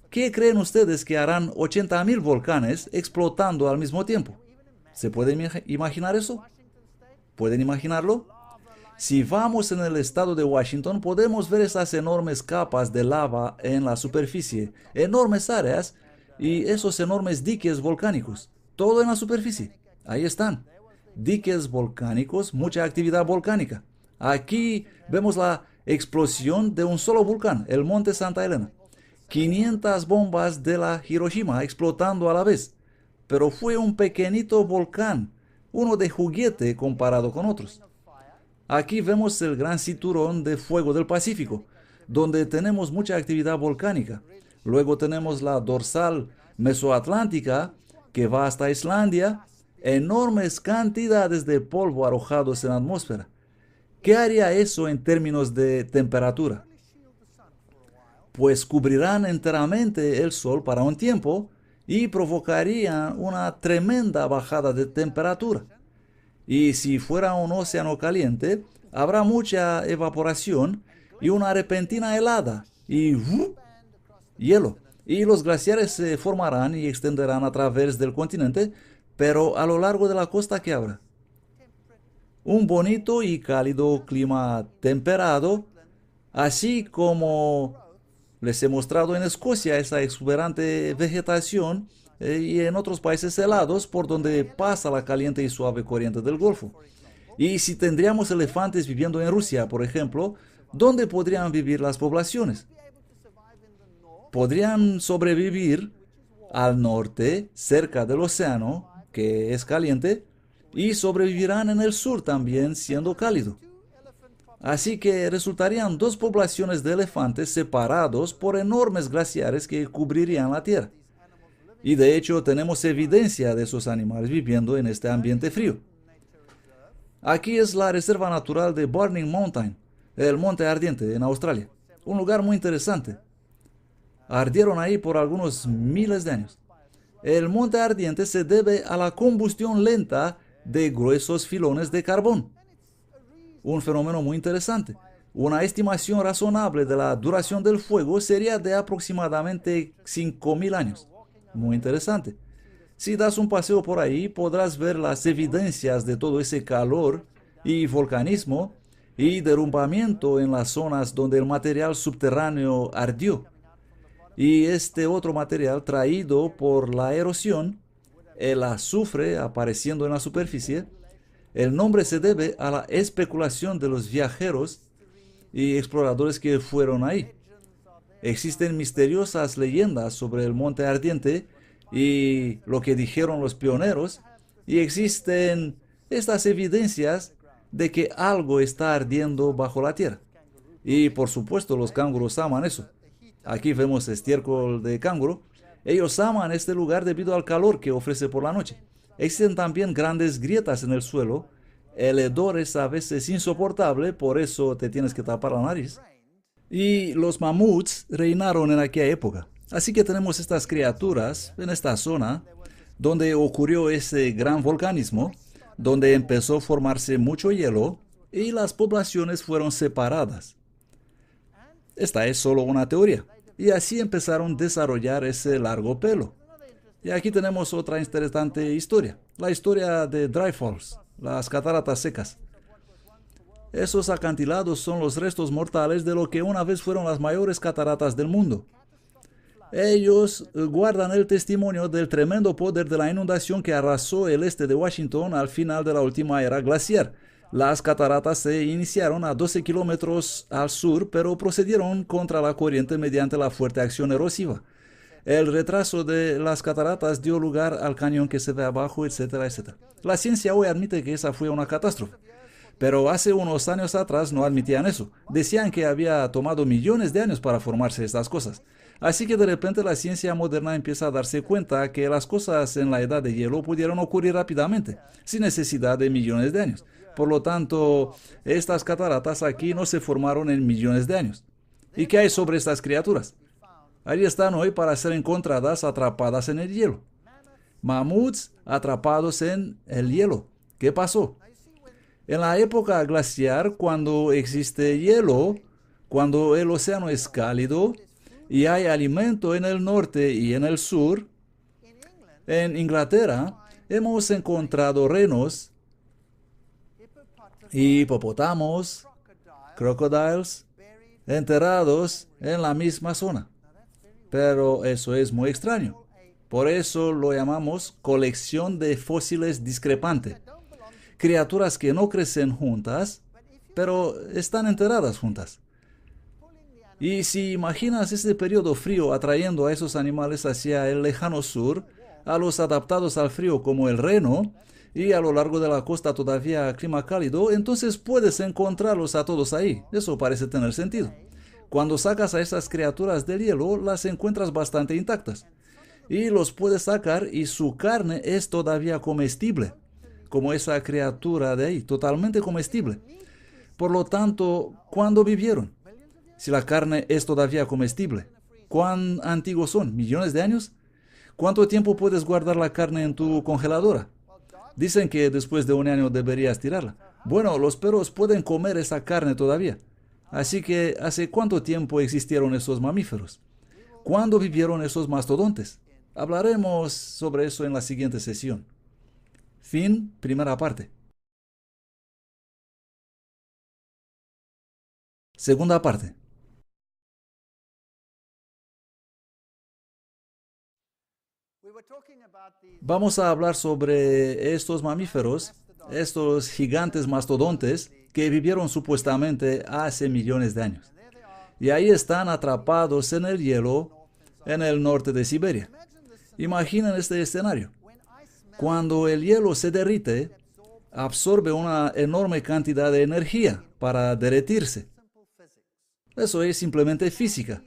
¿Qué creen ustedes que harán 80.000 volcanes explotando al mismo tiempo? ¿Se pueden imaginar eso? ¿Pueden imaginarlo? Si vamos en el estado de Washington, podemos ver esas enormes capas de lava en la superficie, enormes áreas y esos enormes diques volcánicos. Todo en la superficie. Ahí están. Diques volcánicos, mucha actividad volcánica. Aquí vemos la explosión de un solo volcán, el monte Santa Elena. 500 bombas de la Hiroshima explotando a la vez. Pero fue un pequeñito volcán, uno de juguete comparado con otros. Aquí vemos el gran cinturón de fuego del Pacífico, donde tenemos mucha actividad volcánica. Luego tenemos la dorsal mesoatlántica, que va hasta Islandia, enormes cantidades de polvo arrojados en la atmósfera. ¿Qué haría eso en términos de temperatura? Pues cubrirán enteramente el sol para un tiempo y provocarían una tremenda bajada de temperatura. Y si fuera un océano caliente, habrá mucha evaporación y una repentina helada y hielo. Y los glaciares se formarán y extenderán a través del continente, pero a lo largo de la costa que habrá un bonito y cálido clima temperado, así como les he mostrado en Escocia esa exuberante vegetación y en otros países helados por donde pasa la caliente y suave corriente del Golfo. Y si tendríamos elefantes viviendo en Rusia, por ejemplo, ¿dónde podrían vivir las poblaciones? Podrían sobrevivir al norte, cerca del océano, que es caliente, y sobrevivirán en el sur también, siendo cálido. Así que resultarían 2 poblaciones de elefantes separados por enormes glaciares que cubrirían la Tierra. Y de hecho tenemos evidencia de esos animales viviendo en este ambiente frío. Aquí es la Reserva Natural de Burning Mountain, el Monte Ardiente en Australia. Un lugar muy interesante. Ardieron ahí por algunos miles de años. El monte ardiente se debe a la combustión lenta de gruesos filones de carbón. Un fenómeno muy interesante. Una estimación razonable de la duración del fuego sería de aproximadamente 5.000 años. Muy interesante. Si das un paseo por ahí, podrás ver las evidencias de todo ese calor y volcanismo y derrumbamiento en las zonas donde el material subterráneo ardió. Y este otro material traído por la erosión, el azufre apareciendo en la superficie, el nombre se debe a la especulación de los viajeros y exploradores que fueron ahí. Existen misteriosas leyendas sobre el monte ardiente y lo que dijeron los pioneros, y existen estas evidencias de que algo está ardiendo bajo la tierra. Y por supuesto los canguros aman eso. Aquí vemos estiércol de canguro. Ellos aman este lugar debido al calor que ofrece por la noche. Existen también grandes grietas en el suelo. El hedor es a veces insoportable, por eso te tienes que tapar la nariz. Y los mamuts reinaron en aquella época. Así que tenemos estas criaturas en esta zona donde ocurrió ese gran volcanismo, donde empezó a formarse mucho hielo y las poblaciones fueron separadas. Esta es solo una teoría. Y así empezaron a desarrollar ese largo pelo. Y aquí tenemos otra interesante historia. La historia de Dry Falls, las cataratas secas. Esos acantilados son los restos mortales de lo que una vez fueron las mayores cataratas del mundo. Ellos guardan el testimonio del tremendo poder de la inundación que arrasó el este de Washington al final de la última era glaciar. Las cataratas se iniciaron a 12 kilómetros al sur, pero procedieron contra la corriente mediante la fuerte acción erosiva. El retraso de las cataratas dio lugar al cañón que se ve abajo, etcétera, etcétera. La ciencia hoy admite que esa fue una catástrofe. Pero hace unos años atrás no admitían eso. Decían que había tomado millones de años para formarse estas cosas. Así que de repente la ciencia moderna empieza a darse cuenta que las cosas en la edad de hielo pudieron ocurrir rápidamente, sin necesidad de millones de años. Por lo tanto, estas cataratas aquí no se formaron en millones de años. ¿Y qué hay sobre estas criaturas? Ahí están hoy para ser encontradas atrapadas en el hielo. Mamuts atrapados en el hielo. ¿Qué pasó? En la época glaciar, cuando existe hielo, cuando el océano es cálido y hay alimento en el norte y en el sur, en Inglaterra hemos encontrado renos, hipopótamos, crocodiles, enterrados en la misma zona. Pero eso es muy extraño. Por eso lo llamamos colección de fósiles discrepante. Criaturas que no crecen juntas, pero están enterradas juntas. Y si imaginas este periodo frío atrayendo a esos animales hacia el lejano sur, a los adaptados al frío como el reno, y a lo largo de la costa todavía clima cálido, entonces puedes encontrarlos a todos ahí. Eso parece tener sentido. Cuando sacas a esas criaturas del hielo, las encuentras bastante intactas. Y los puedes sacar y su carne es todavía comestible, como esa criatura de ahí, totalmente comestible. Por lo tanto, ¿cuándo vivieron? Si la carne es todavía comestible, ¿cuán antiguos son? ¿Millones de años? ¿Cuánto tiempo puedes guardar la carne en tu congeladora? Dicen que después de un año deberías tirarla. Bueno, los perros pueden comer esa carne todavía. Así que, ¿hace cuánto tiempo existieron esos mamíferos? ¿Cuándo vivieron esos mastodontes? Hablaremos sobre eso en la siguiente sesión. Fin, primera parte. Segunda parte. Vamos a hablar sobre estos mamíferos, estos gigantes mastodontes que vivieron supuestamente hace millones de años. Y ahí están atrapados en el hielo en el norte de Siberia. Imaginen este escenario. Cuando el hielo se derrite, absorbe una enorme cantidad de energía para derretirse. Eso es simplemente física.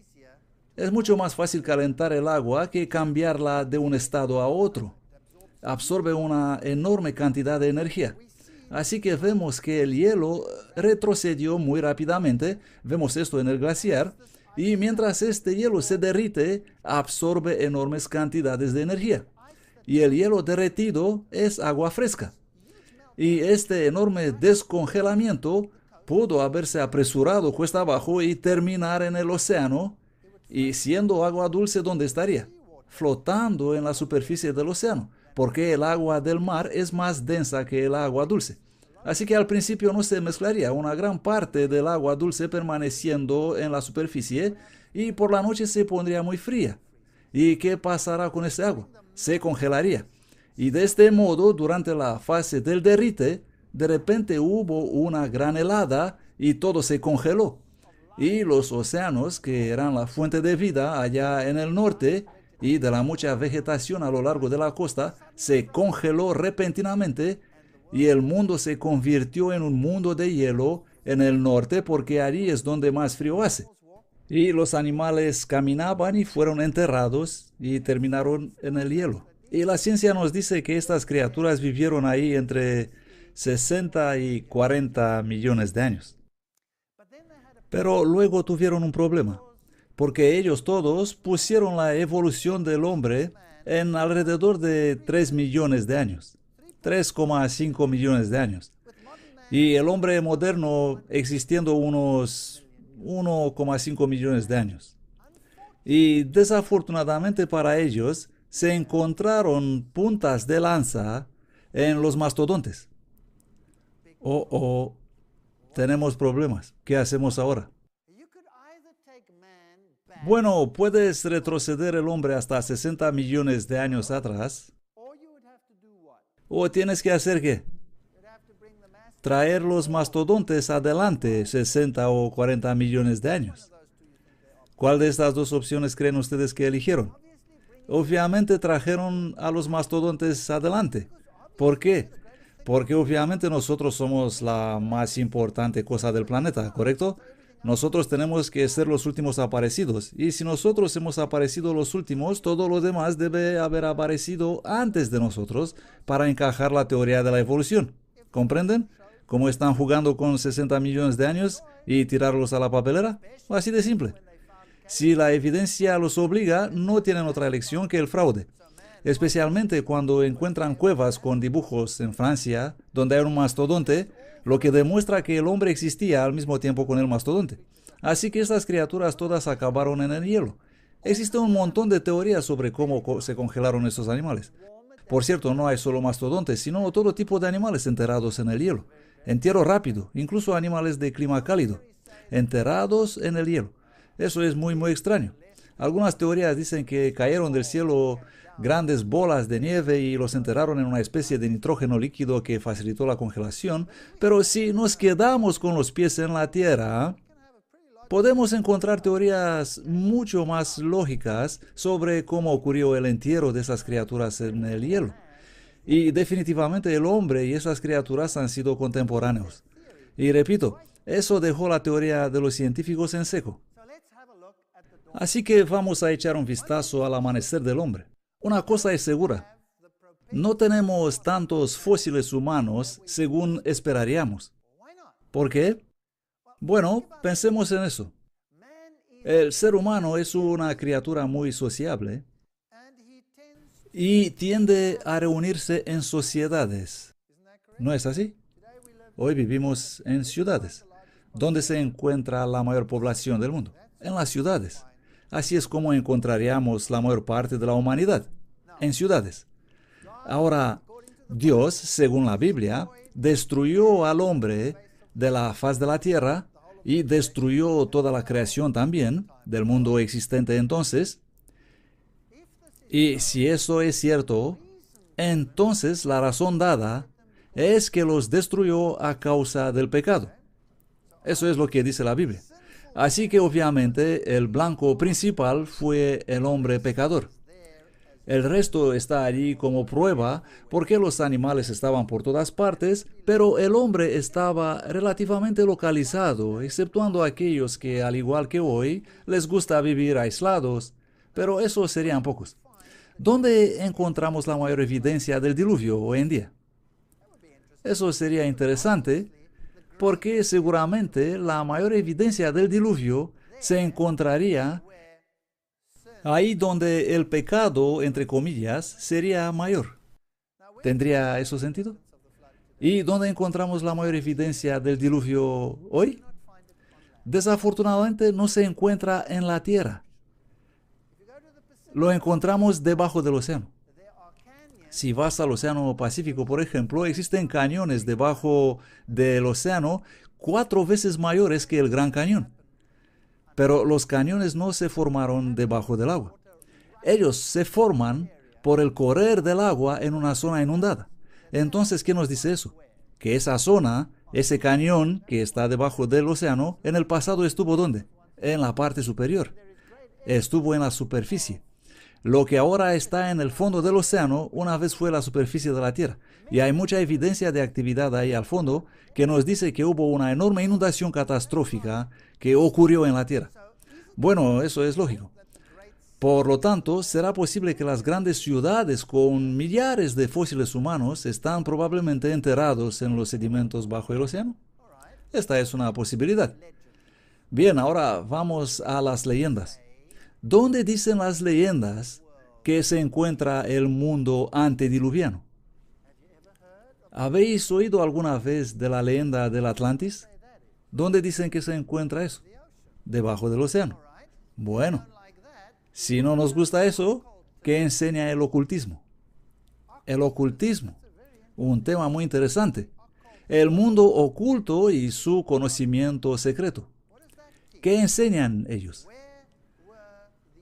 Es mucho más fácil calentar el agua que cambiarla de un estado a otro. Absorbe una enorme cantidad de energía. Así que vemos que el hielo retrocedió muy rápidamente, vemos esto en el glaciar, y mientras este hielo se derrite, absorbe enormes cantidades de energía. Y el hielo derretido es agua fresca. Y este enorme descongelamiento pudo haberse apresurado cuesta abajo y terminar en el océano, y siendo agua dulce, ¿dónde estaría? Flotando en la superficie del océano, porque el agua del mar es más densa que el agua dulce. Así que al principio no se mezclaría, una gran parte del agua dulce permaneciendo en la superficie, y por la noche se pondría muy fría. ¿Y qué pasará con ese agua? Se congelaría. Y de este modo, durante la fase del derrite, de repente hubo una gran helada y todo se congeló. Y los océanos, que eran la fuente de vida allá en el norte y de la mucha vegetación a lo largo de la costa, se congeló repentinamente y el mundo se convirtió en un mundo de hielo en el norte porque allí es donde más frío hace. Y los animales caminaban y fueron enterrados y terminaron en el hielo. Y la ciencia nos dice que estas criaturas vivieron ahí entre 60 y 40 millones de años. Pero luego tuvieron un problema, porque ellos todos pusieron la evolución del hombre en alrededor de 3 millones de años, 3,5 millones de años. Y el hombre moderno existiendo unos 1,5 millones de años. Y desafortunadamente para ellos, se encontraron puntas de lanza en los mastodontes. Oh, tenemos problemas. ¿Qué hacemos ahora? Bueno, puedes retroceder el hombre hasta 60 millones de años atrás. ¿O tienes que hacer qué? Traer los mastodontes adelante 60 o 40 millones de años. ¿Cuál de estas dos opciones creen ustedes que eligieron? Obviamente trajeron a los mastodontes adelante. ¿Por qué? Porque obviamente nosotros somos la más importante cosa del planeta, ¿correcto? Nosotros tenemos que ser los últimos aparecidos. Y si nosotros hemos aparecido los últimos, todo lo demás debe haber aparecido antes de nosotros para encajar la teoría de la evolución. ¿Comprenden? ¿Cómo están jugando con 60 millones de años y tirarlos a la papelera? Así de simple. Si la evidencia los obliga, no tienen otra elección que el fraude. Especialmente cuando encuentran cuevas con dibujos en Francia, donde hay un mastodonte, lo que demuestra que el hombre existía al mismo tiempo con el mastodonte. Así que estas criaturas todas acabaron en el hielo. Existe un montón de teorías sobre cómo se congelaron estos animales. Por cierto, no hay solo mastodontes, sino todo tipo de animales enterrados en el hielo. Entierro rápido, incluso animales de clima cálido, enterrados en el hielo. Eso es muy extraño. Algunas teorías dicen que cayeron del cielo grandes bolas de nieve y los enterraron en una especie de nitrógeno líquido que facilitó la congelación, pero si nos quedamos con los pies en la tierra, podemos encontrar teorías mucho más lógicas sobre cómo ocurrió el entierro de esas criaturas en el hielo. Y definitivamente el hombre y esas criaturas han sido contemporáneos. Y repito, eso dejó la teoría de los científicos en seco. Así que vamos a echar un vistazo al amanecer del hombre. Una cosa es segura, no tenemos tantos fósiles humanos según esperaríamos. ¿Por qué? Bueno, pensemos en eso. El ser humano es una criatura muy sociable y tiende a reunirse en sociedades. ¿No es así? Hoy vivimos en ciudades. ¿Dónde se encuentra la mayor población del mundo? En las ciudades. Así es como encontraríamos la mayor parte de la humanidad, en ciudades. Ahora, Dios, según la Biblia, destruyó al hombre de la faz de la tierra y destruyó toda la creación también del mundo existente entonces. Y si eso es cierto, entonces la razón dada es que los destruyó a causa del pecado. Eso es lo que dice la Biblia. Así que obviamente el blanco principal fue el hombre pecador. El resto está allí como prueba porque los animales estaban por todas partes, pero el hombre estaba relativamente localizado, exceptuando aquellos que, al igual que hoy, les gusta vivir aislados, pero esos serían pocos. ¿Dónde encontramos la mayor evidencia del diluvio hoy en día? Eso sería interesante porque seguramente la mayor evidencia del diluvio se encontraría ahí donde el pecado, entre comillas, sería mayor. ¿Tendría eso sentido? ¿Y dónde encontramos la mayor evidencia del diluvio hoy? Desafortunadamente no se encuentra en la tierra. Lo encontramos debajo del océano. Si vas al Océano Pacífico, por ejemplo, existen cañones debajo del océano 4 veces mayores que el Gran Cañón. Pero los cañones no se formaron debajo del agua. Ellos se forman por el correr del agua en una zona inundada. Entonces, ¿qué nos dice eso? Que esa zona, ese cañón que está debajo del océano, en el pasado estuvo ¿dónde? En la parte superior. Estuvo en la superficie. Lo que ahora está en el fondo del océano una vez fue la superficie de la Tierra. Y hay mucha evidencia de actividad ahí al fondo que nos dice que hubo una enorme inundación catastrófica que ocurrió en la Tierra. Bueno, eso es lógico. Por lo tanto, será posible que las grandes ciudades con millares de fósiles humanos están probablemente enterrados en los sedimentos bajo el océano. Esta es una posibilidad. Bien, ahora vamos a las leyendas. ¿Dónde dicen las leyendas que se encuentra el mundo antediluviano? ¿Habéis oído alguna vez de la leyenda del Atlantis? ¿Dónde dicen que se encuentra eso? Debajo del océano. Bueno, si no nos gusta eso, ¿qué enseña el ocultismo? El ocultismo, un tema muy interesante. El mundo oculto y su conocimiento secreto. ¿Qué enseñan ellos?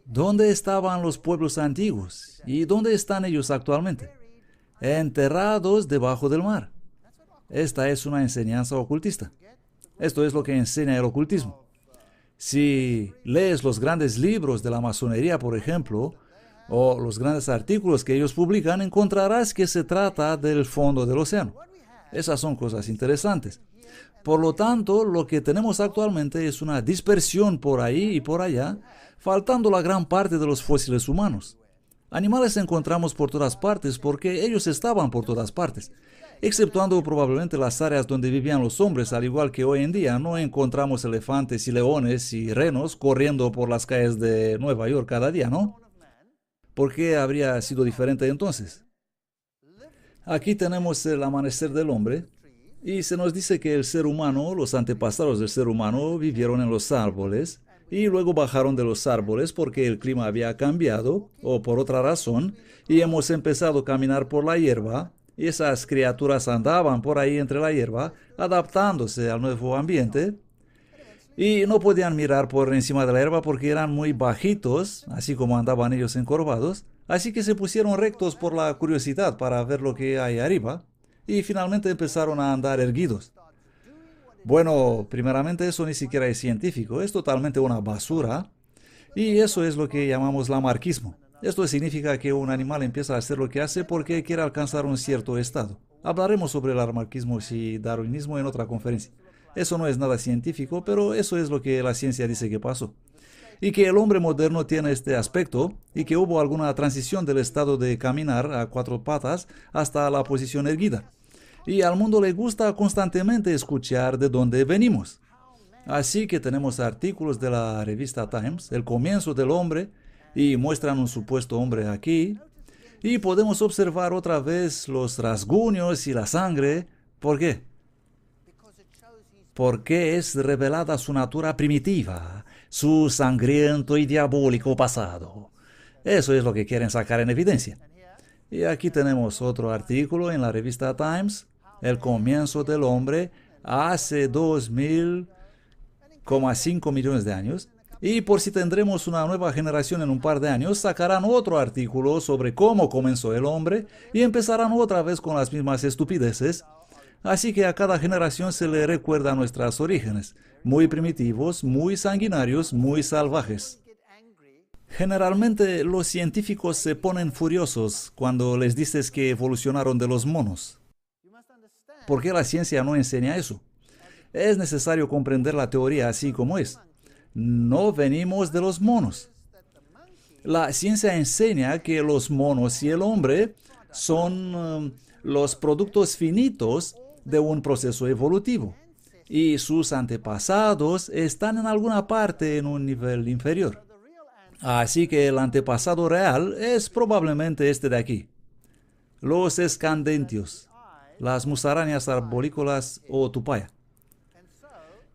¿Dónde estaban los pueblos antiguos? ¿Y dónde están ellos actualmente? Enterrados debajo del mar. Esta es una enseñanza ocultista. Esto es lo que enseña el ocultismo. Si lees los grandes libros de la masonería, por ejemplo, o los grandes artículos que ellos publican, encontrarás que se trata del fondo del océano. Esas son cosas interesantes. Por lo tanto, lo que tenemos actualmente es una dispersión por ahí y por allá, faltando la gran parte de los fósiles humanos. Animales encontramos por todas partes porque ellos estaban por todas partes, exceptuando probablemente las áreas donde vivían los hombres, al igual que hoy en día no encontramos elefantes y leones y renos corriendo por las calles de Nueva York cada día, ¿no? ¿Por qué habría sido diferente entonces? Aquí tenemos el amanecer del hombre, y se nos dice que el ser humano, los antepasados del ser humano, vivieron en los árboles y luego bajaron de los árboles porque el clima había cambiado o por otra razón y hemos empezado a caminar por la hierba y esas criaturas andaban por ahí entre la hierba adaptándose al nuevo ambiente y no podían mirar por encima de la hierba porque eran muy bajitos, así como andaban ellos encorvados, así que se pusieron rectos por la curiosidad para ver lo que hay arriba y finalmente empezaron a andar erguidos. Bueno, primeramente eso ni siquiera es científico, es totalmente una basura y eso es lo que llamamos lamarquismo. Esto significa que un animal empieza a hacer lo que hace porque quiere alcanzar un cierto estado. Hablaremos sobre el lamarquismo y darwinismo en otra conferencia. Eso no es nada científico, pero eso es lo que la ciencia dice que pasó. Y que el hombre moderno tiene este aspecto y que hubo alguna transición del estado de caminar a 4 patas hasta la posición erguida. Y al mundo le gusta constantemente escuchar de dónde venimos. Así que tenemos artículos de la revista Times, el comienzo del hombre, y muestran un supuesto hombre aquí. Y podemos observar otra vez los rasguños y la sangre. ¿Por qué? Porque es revelada su natura primitiva, su sangriento y diabólico pasado. Eso es lo que quieren sacar en evidencia. Y aquí tenemos otro artículo en la revista Times, el comienzo del hombre hace 2000,5 millones de años. Y por si tendremos una nueva generación en un par de años, sacarán otro artículo sobre cómo comenzó el hombre y empezarán otra vez con las mismas estupideces. Así que a cada generación se le recuerda nuestros orígenes, muy primitivos, muy sanguinarios, muy salvajes. Generalmente los científicos se ponen furiosos cuando les dices que evolucionaron de los monos. ¿Por qué la ciencia no enseña eso? Es necesario comprender la teoría así como es. No venimos de los monos. La ciencia enseña que los monos y el hombre son los productos finitos de un proceso evolutivo y sus antepasados están en alguna parte en un nivel inferior. Así que el antepasado real es probablemente este de aquí. Los escandentios, las musarañas arborícolas o tupaya.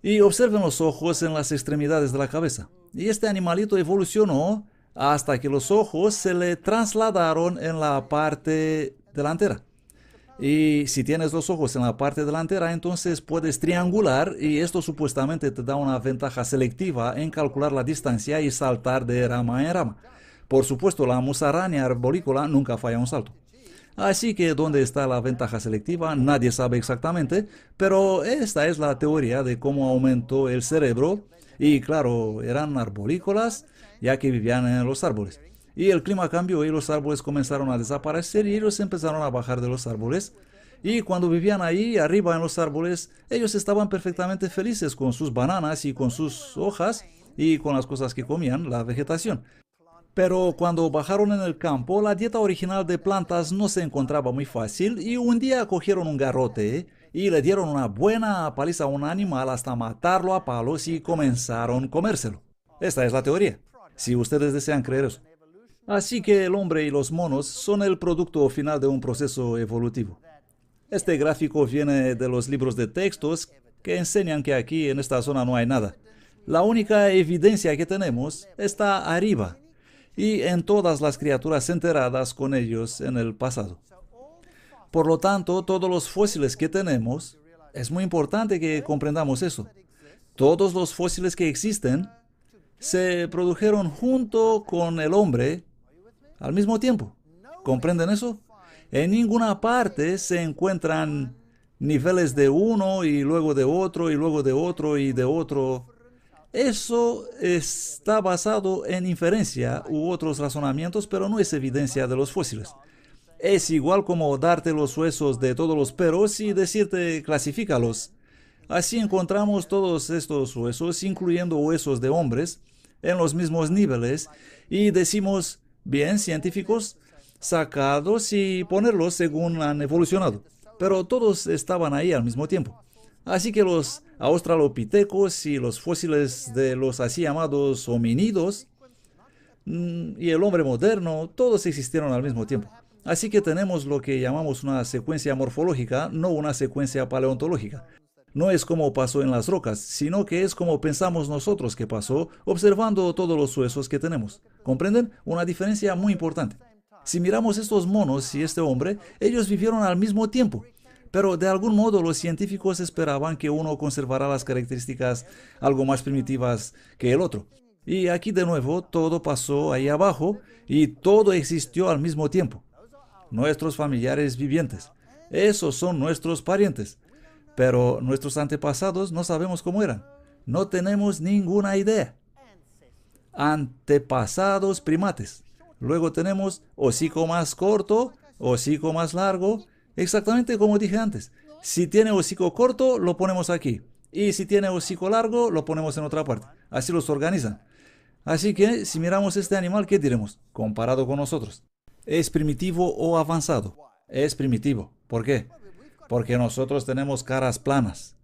Y observen los ojos en las extremidades de la cabeza. Y este animalito evolucionó hasta que los ojos se le trasladaron en la parte delantera. Y si tienes los ojos en la parte delantera, entonces puedes triangular y esto supuestamente te da una ventaja selectiva en calcular la distancia y saltar de rama en rama. Por supuesto, la musaraña arborícola nunca falla un salto. Así que dónde está la ventaja selectiva nadie sabe exactamente, pero esta es la teoría de cómo aumentó el cerebro y claro, eran arborícolas ya que vivían en los árboles. Y el clima cambió y los árboles comenzaron a desaparecer y ellos empezaron a bajar de los árboles. Y cuando vivían ahí arriba en los árboles, ellos estaban perfectamente felices con sus bananas y con sus hojas y con las cosas que comían, la vegetación. Pero cuando bajaron en el campo, la dieta original de plantas no se encontraba muy fácil y un día cogieron un garrote y le dieron una buena paliza a un animal hasta matarlo a palos y comenzaron a comérselo. Esta es la teoría, si ustedes desean creer eso. Así que el hombre y los monos son el producto final de un proceso evolutivo. Este gráfico viene de los libros de textos que enseñan que aquí en esta zona no hay nada. La única evidencia que tenemos está arriba y en todas las criaturas enterradas con ellos en el pasado. Por lo tanto, todos los fósiles que tenemos, es muy importante que comprendamos eso. Todos los fósiles que existen se produjeron junto con el hombre al mismo tiempo. ¿Comprenden eso? En ninguna parte se encuentran niveles de uno y luego de otro y luego de otro y de otro. Eso está basado en inferencia u otros razonamientos, pero no es evidencia de los fósiles. Es igual como darte los huesos de todos los perros y decirte clasifícalos. Así encontramos todos estos huesos, incluyendo huesos de hombres, en los mismos niveles y decimos, bien, científicos, sacarlos y ponerlos según han evolucionado. Pero todos estaban ahí al mismo tiempo. Así que los australopitecos y los fósiles de los así llamados homínidos y el hombre moderno, todos existieron al mismo tiempo. Así que tenemos lo que llamamos una secuencia morfológica, no una secuencia paleontológica. No es como pasó en las rocas, sino que es como pensamos nosotros que pasó, observando todos los huesos que tenemos. ¿Comprenden? Una diferencia muy importante. Si miramos estos monos y este hombre, ellos vivieron al mismo tiempo. Pero de algún modo los científicos esperaban que uno conservara las características algo más primitivas que el otro. Y aquí de nuevo todo pasó ahí abajo y todo existió al mismo tiempo. Nuestros familiares vivientes. Esos son nuestros parientes. Pero nuestros antepasados no sabemos cómo eran. No tenemos ninguna idea. Antepasados primates. Luego tenemos hocico más corto, hocico más largo, exactamente como dije antes. Si tiene hocico corto, lo ponemos aquí. Y si tiene hocico largo, lo ponemos en otra parte. Así los organizan. Así que, si miramos este animal, ¿qué diremos? Comparado con nosotros. ¿Es primitivo o avanzado? Es primitivo. ¿Por qué? Porque nosotros tenemos caras planas.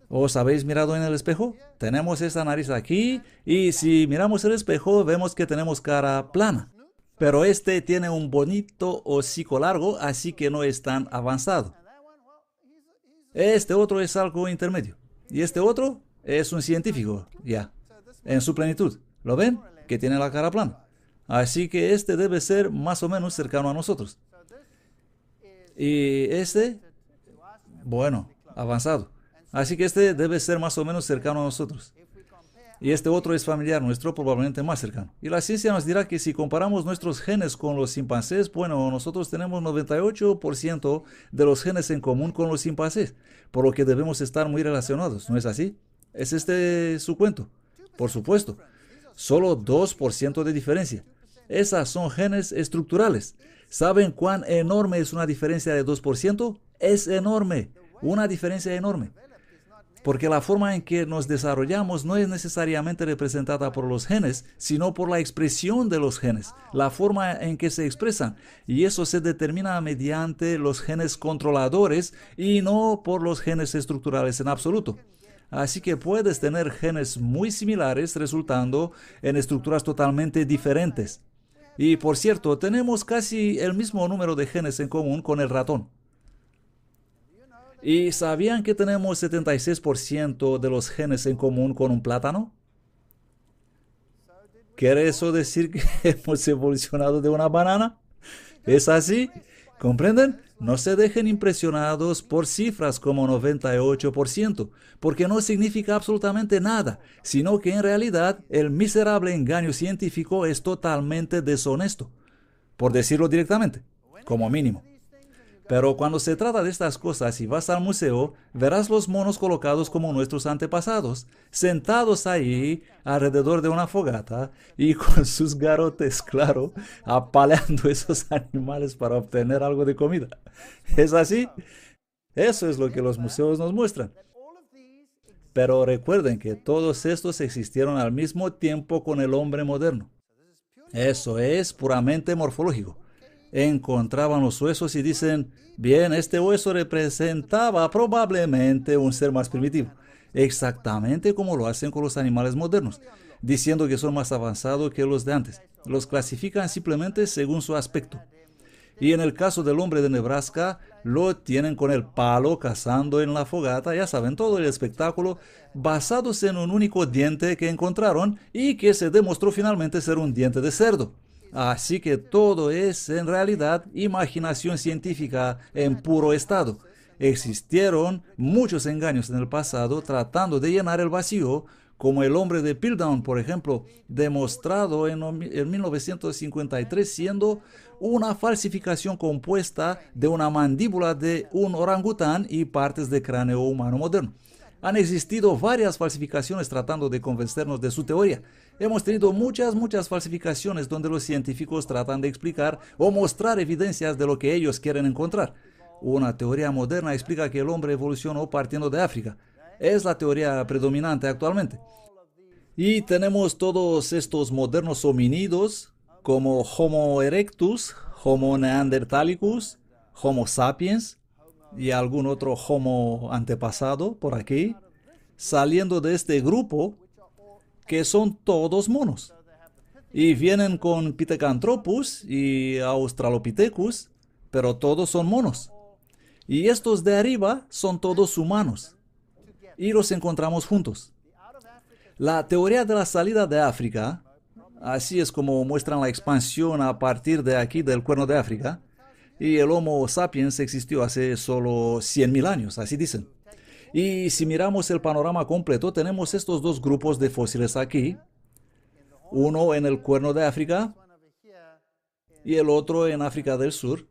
¿Os habéis mirado en el espejo? Tenemos esta nariz aquí y si miramos el espejo vemos que tenemos cara plana. Pero este tiene un bonito hocico largo, así que no es tan avanzado. Este otro es algo intermedio. Y este otro es un científico, ya, en su plenitud. ¿Lo ven? Que tiene la cara plana. Así que este debe ser más o menos cercano a nosotros. Y este, bueno, avanzado. Así que este debe ser más o menos cercano a nosotros. Y este otro es familiar nuestro, probablemente más cercano. Y la ciencia nos dirá que si comparamos nuestros genes con los chimpancés, bueno, nosotros tenemos 98% de los genes en común con los chimpancés, por lo que debemos estar muy relacionados, ¿no es así? ¿Es este su cuento? Por supuesto. Solo 2% de diferencia. Esas son genes estructurales. ¿Saben cuán enorme es una diferencia de 2%? Es enorme, una diferencia enorme. Porque la forma en que nos desarrollamos no es necesariamente representada por los genes, sino por la expresión de los genes, la forma en que se expresan. Y eso se determina mediante los genes controladores y no por los genes estructurales en absoluto. Así que puedes tener genes muy similares resultando en estructuras totalmente diferentes. Y por cierto, tenemos casi el mismo número de genes en común con el ratón. ¿Y sabían que tenemos 76% de los genes en común con un plátano? ¿Quiere eso decir que hemos evolucionado de una banana? ¿Es así? ¿Comprenden? No se dejen impresionados por cifras como 98%, porque no significa absolutamente nada, sino que en realidad el miserable engaño científico es totalmente deshonesto, por decirlo directamente, como mínimo. Pero cuando se trata de estas cosas y vas al museo, verás los monos colocados como nuestros antepasados, sentados ahí alrededor de una fogata y con sus garrotes, claro, apaleando esos animales para obtener algo de comida. ¿Es así? Eso es lo que los museos nos muestran. Pero recuerden que todos estos existieron al mismo tiempo con el hombre moderno. Eso es puramente morfológico. Encontraban los huesos y dicen, bien, este hueso representaba probablemente un ser más primitivo, exactamente como lo hacen con los animales modernos, diciendo que son más avanzados que los de antes. Los clasifican simplemente según su aspecto. Y en el caso del hombre de Nebraska, lo tienen con el palo cazando en la fogata, ya saben, todo el espectáculo, basados en un único diente que encontraron y que se demostró finalmente ser un diente de cerdo. Así que todo es en realidad imaginación científica en puro estado. Existieron muchos engaños en el pasado tratando de llenar el vacío, como el hombre de Piltdown, por ejemplo, demostrado en 1953 siendo una falsificación compuesta de una mandíbula de un orangután y partes de cráneo humano moderno. Han existido varias falsificaciones tratando de convencernos de su teoría. Hemos tenido muchas falsificaciones donde los científicos tratan de explicar o mostrar evidencias de lo que ellos quieren encontrar. Una teoría moderna explica que el hombre evolucionó partiendo de África. Es la teoría predominante actualmente. Y tenemos todos estos modernos homínidos como Homo erectus, Homo neanderthalicus, Homo sapiens y algún otro Homo antepasado por aquí, saliendo de este grupo que son todos monos. Y vienen con Pithecanthropus y Australopithecus, pero todos son monos. Y estos de arriba son todos humanos. Y los encontramos juntos. La teoría de la salida de África, así es como muestran la expansión a partir de aquí del Cuerno de África, y el Homo sapiens existió hace solo 100.000 años, así dicen. Y si miramos el panorama completo, tenemos estos dos grupos de fósiles aquí, uno en el Cuerno de África y el otro en África del Sur.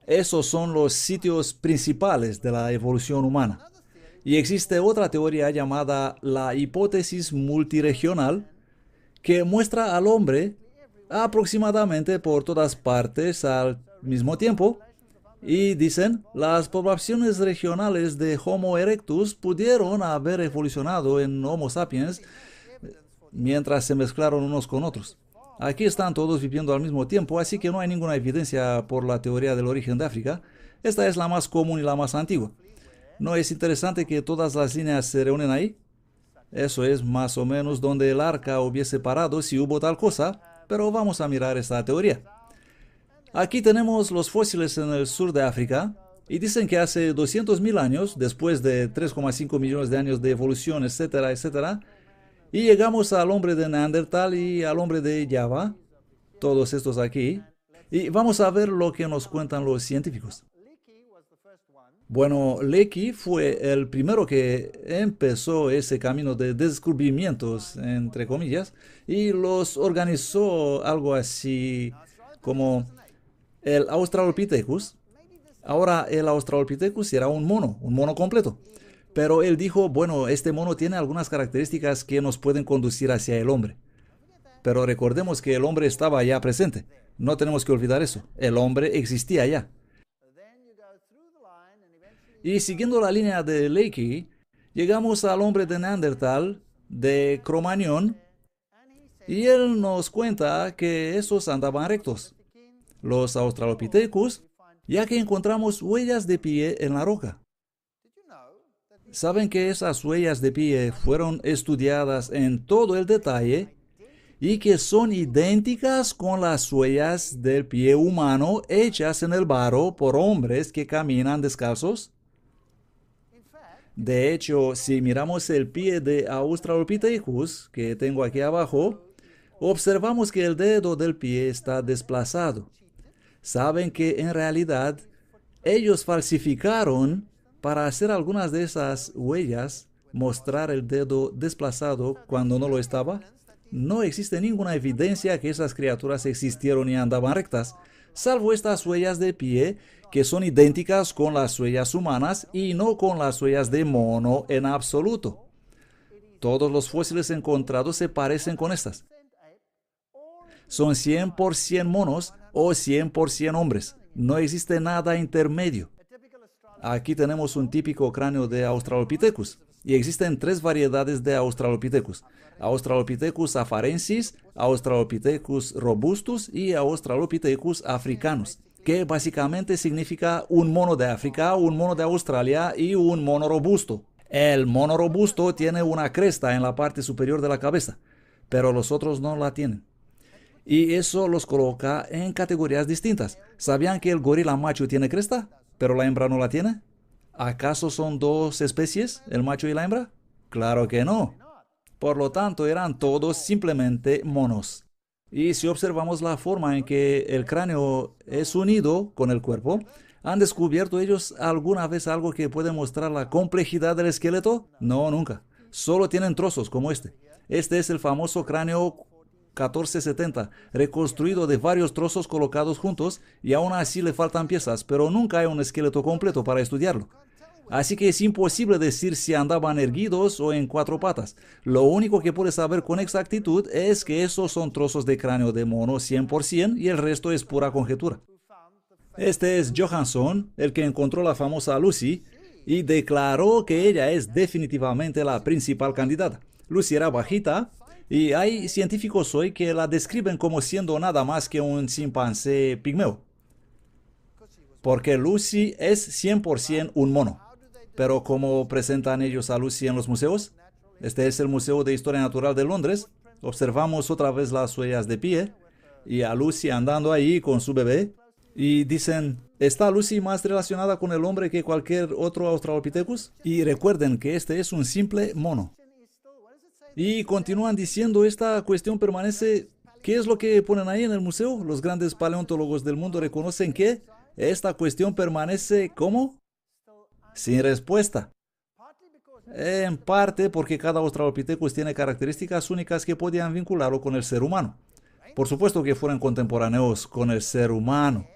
Esos son los sitios principales de la evolución humana. Y existe otra teoría llamada la hipótesis multiregional que muestra al hombre aproximadamente por todas partes al mismo tiempo. Y dicen, las poblaciones regionales de Homo erectus pudieron haber evolucionado en Homo sapiens mientras se mezclaron unos con otros. Aquí están todos viviendo al mismo tiempo, así que no hay ninguna evidencia por la teoría del origen de África. Esta es la más común y la más antigua. ¿No es interesante que todas las líneas se reúnen ahí? Eso es más o menos donde el arca hubiese parado si hubo tal cosa, pero vamos a mirar esta teoría. Aquí tenemos los fósiles en el sur de África, y dicen que hace 200.000 años, después de 3,5 millones de años de evolución, etcétera, etcétera, y llegamos al hombre de Neandertal y al hombre de Java, todos estos aquí, y vamos a ver lo que nos cuentan los científicos. Bueno, Leakey fue el primero que empezó ese camino de descubrimientos, entre comillas, y los organizó algo así como el Australopithecus. Ahora el Australopithecus era un mono completo. Pero él dijo, bueno, este mono tiene algunas características que nos pueden conducir hacia el hombre. Pero recordemos que el hombre estaba ya presente. No tenemos que olvidar eso. El hombre existía ya. Y siguiendo la línea de Leakey, llegamos al hombre de Neandertal, de Cro-Magnon, y él nos cuenta que esos andaban rectos. Los Australopithecus, ya que encontramos huellas de pie en la roca. ¿Saben que esas huellas de pie fueron estudiadas en todo el detalle y que son idénticas con las huellas del pie humano hechas en el barro por hombres que caminan descalzos? De hecho, si miramos el pie de Australopithecus, que tengo aquí abajo, observamos que el dedo del pie está desplazado. Saben que en realidad ellos falsificaron para hacer algunas de esas huellas, mostrar el dedo desplazado cuando no lo estaba. No existe ninguna evidencia que esas criaturas existieron y andaban rectas, salvo estas huellas de pie que son idénticas con las huellas humanas y no con las huellas de mono en absoluto. Todos los fósiles encontrados se parecen con estas. Son 100% monos o 100% hombres. No existe nada intermedio. Aquí tenemos un típico cráneo de Australopithecus. Y existen 3 variedades de Australopithecus. Australopithecus afarensis, Australopithecus robustus y Australopithecus africanus, que básicamente significa un mono de África, un mono de Australia y un mono robusto. El mono robusto tiene una cresta en la parte superior de la cabeza, pero los otros no la tienen. Y eso los coloca en categorías distintas. ¿Sabían que el gorila macho tiene cresta, pero la hembra no la tiene? ¿Acaso son 2 especies, el macho y la hembra? Claro que no. Por lo tanto, eran todos simplemente monos. Y si observamos la forma en que el cráneo es unido con el cuerpo, ¿han descubierto ellos alguna vez algo que puede mostrar la complejidad del esqueleto? No, nunca. Solo tienen trozos como este. Este es el famoso cráneo 1470, reconstruido de varios trozos colocados juntos, y aún así le faltan piezas, pero nunca hay un esqueleto completo para estudiarlo. Así que es imposible decir si andaban erguidos o en 4 patas. Lo único que puedes saber con exactitud es que esos son trozos de cráneo de mono 100% y el resto es pura conjetura. Este es Johansson, el que encontró la famosa Lucy, y declaró que ella es definitivamente la principal candidata. Lucy era bajita, y hay científicos hoy que la describen como siendo nada más que un chimpancé pigmeo. Porque Lucy es 100% un mono. Pero ¿cómo presentan ellos a Lucy en los museos? Este es el Museo de Historia Natural de Londres. Observamos otra vez las huellas de pie y a Lucy andando ahí con su bebé. Y dicen, ¿está Lucy más relacionada con el hombre que cualquier otro Australopithecus? Y recuerden que este es un simple mono. Y continúan diciendo, esta cuestión permanece. ¿Qué es lo que ponen ahí en el museo? Los grandes paleontólogos del mundo reconocen que esta cuestión permanece, ¿cómo? Sin respuesta. En parte porque cada Australopithecus tiene características únicas que podían vincularlo con el ser humano. Por supuesto que fueron contemporáneos con el ser humano.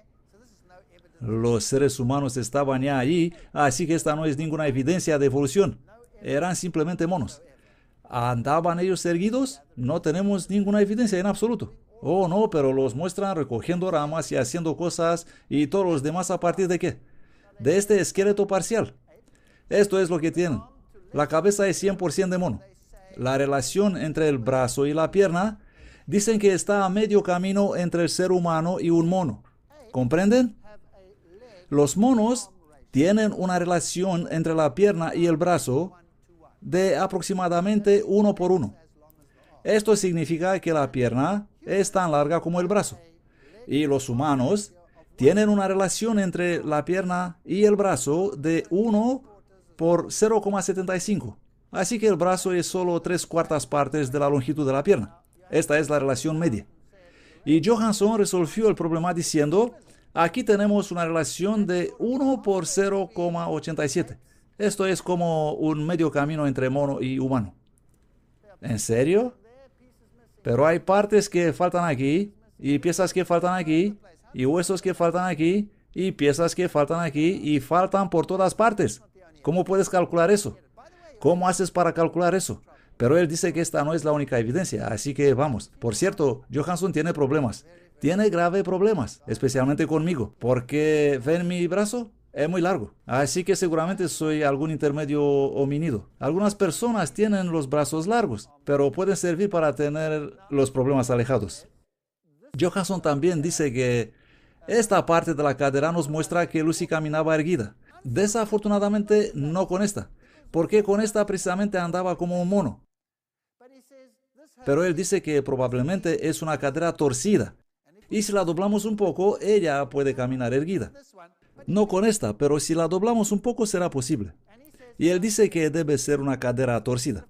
Los seres humanos estaban ya allí, así que esta no es ninguna evidencia de evolución. Eran simplemente monos. ¿Andaban ellos erguidos? No tenemos ninguna evidencia en absoluto. Oh, no, pero los muestran recogiendo ramas y haciendo cosas, y todos los demás ¿a partir de qué? De este esqueleto parcial. Esto es lo que tienen. La cabeza es 100% de mono. La relación entre el brazo y la pierna dicen que está a medio camino entre el ser humano y un mono. ¿Comprenden? Los monos tienen una relación entre la pierna y el brazo de aproximadamente 1 por 1. Esto significa que la pierna es tan larga como el brazo. Y los humanos tienen una relación entre la pierna y el brazo de 1 por 0,75. Así que el brazo es solo 3/4 partes de la longitud de la pierna. Esta es la relación media. Y Johansson resolvió el problema diciendo, aquí tenemos una relación de 1 por 0,87. Esto es como un medio camino entre mono y humano. ¿En serio? Pero hay partes que faltan aquí, y piezas que faltan aquí, y huesos que faltan aquí, y piezas que faltan aquí, y faltan por todas partes. ¿Cómo puedes calcular eso? ¿Cómo haces para calcular eso? Pero él dice que esta no es la única evidencia, así que vamos. Por cierto, Johansson tiene problemas. Tiene graves problemas, especialmente conmigo, porque ven mi brazo, es muy largo. Así que seguramente soy algún intermedio homínido. Algunas personas tienen los brazos largos, pero pueden servir para tener los problemas alejados. Johansson también dice que esta parte de la cadera nos muestra que Lucy caminaba erguida. Desafortunadamente no con esta, porque con esta precisamente andaba como un mono. Pero él dice que probablemente es una cadera torcida. Y si la doblamos un poco, ella puede caminar erguida. No con esta, pero si la doblamos un poco será posible. Y él dice que debe ser una cadera torcida.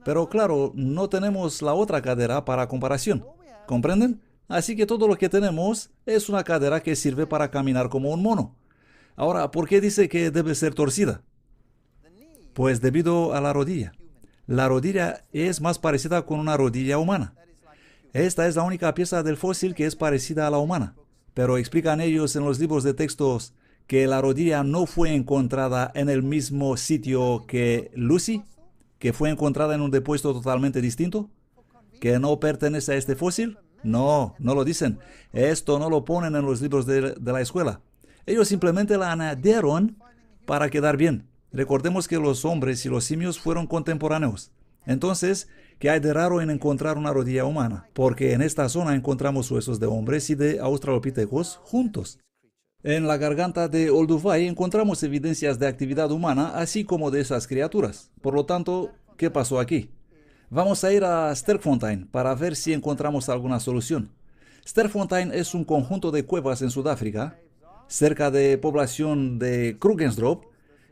Pero claro, no tenemos la otra cadera para comparación. ¿Comprenden? Así que todo lo que tenemos es una cadera que sirve para caminar como un mono. Ahora, ¿por qué dice que debe ser torcida? Pues debido a la rodilla. La rodilla es más parecida con una rodilla humana. Esta es la única pieza del fósil que es parecida a la humana. Pero explican ellos en los libros de textos que la rodilla no fue encontrada en el mismo sitio que Lucy, que fue encontrada en un depósito totalmente distinto, que no pertenece a este fósil. No, no lo dicen. Esto no lo ponen en los libros de la escuela. Ellos simplemente la añadieron para quedar bien. Recordemos que los hombres y los simios fueron contemporáneos. Entonces, ¿qué hay de raro en encontrar una rodilla humana? Porque en esta zona encontramos huesos de hombres y de australopithecus juntos. En la garganta de Olduvai encontramos evidencias de actividad humana, así como de esas criaturas. Por lo tanto, ¿qué pasó aquí? Vamos a ir a Sterkfontein para ver si encontramos alguna solución. Sterkfontein es un conjunto de cuevas en Sudáfrica, cerca de población de Krugersdorp,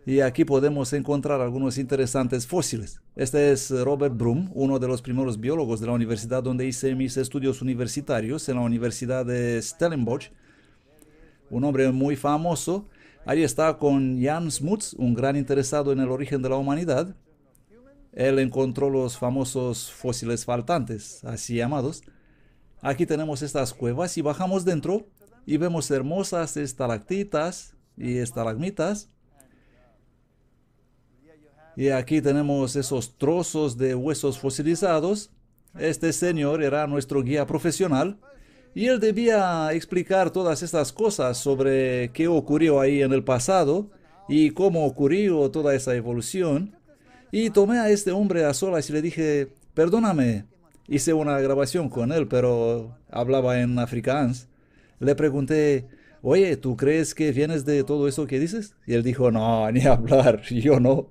y aquí podemos encontrar algunos interesantes fósiles. Este es Robert Broom, uno de los primeros biólogos de la universidad donde hice mis estudios universitarios, en la Universidad de Stellenbosch. Un hombre muy famoso. Ahí está con Jan Smuts, un gran interesado en el origen de la humanidad. Él encontró los famosos fósiles faltantes, así llamados. Aquí tenemos estas cuevas y bajamos dentro y vemos hermosas estalactitas y estalagmitas. Y aquí tenemos esos trozos de huesos fosilizados. Este señor era nuestro guía profesional y él debía explicar todas estas cosas sobre qué ocurrió ahí en el pasado y cómo ocurrió toda esa evolución. Y tomé a este hombre a solas y le dije, perdóname, hice una grabación con él, pero hablaba en afrikaans. Le pregunté, oye, ¿tú crees que vienes de todo eso que dices? Y él dijo, no, ni hablar, yo no.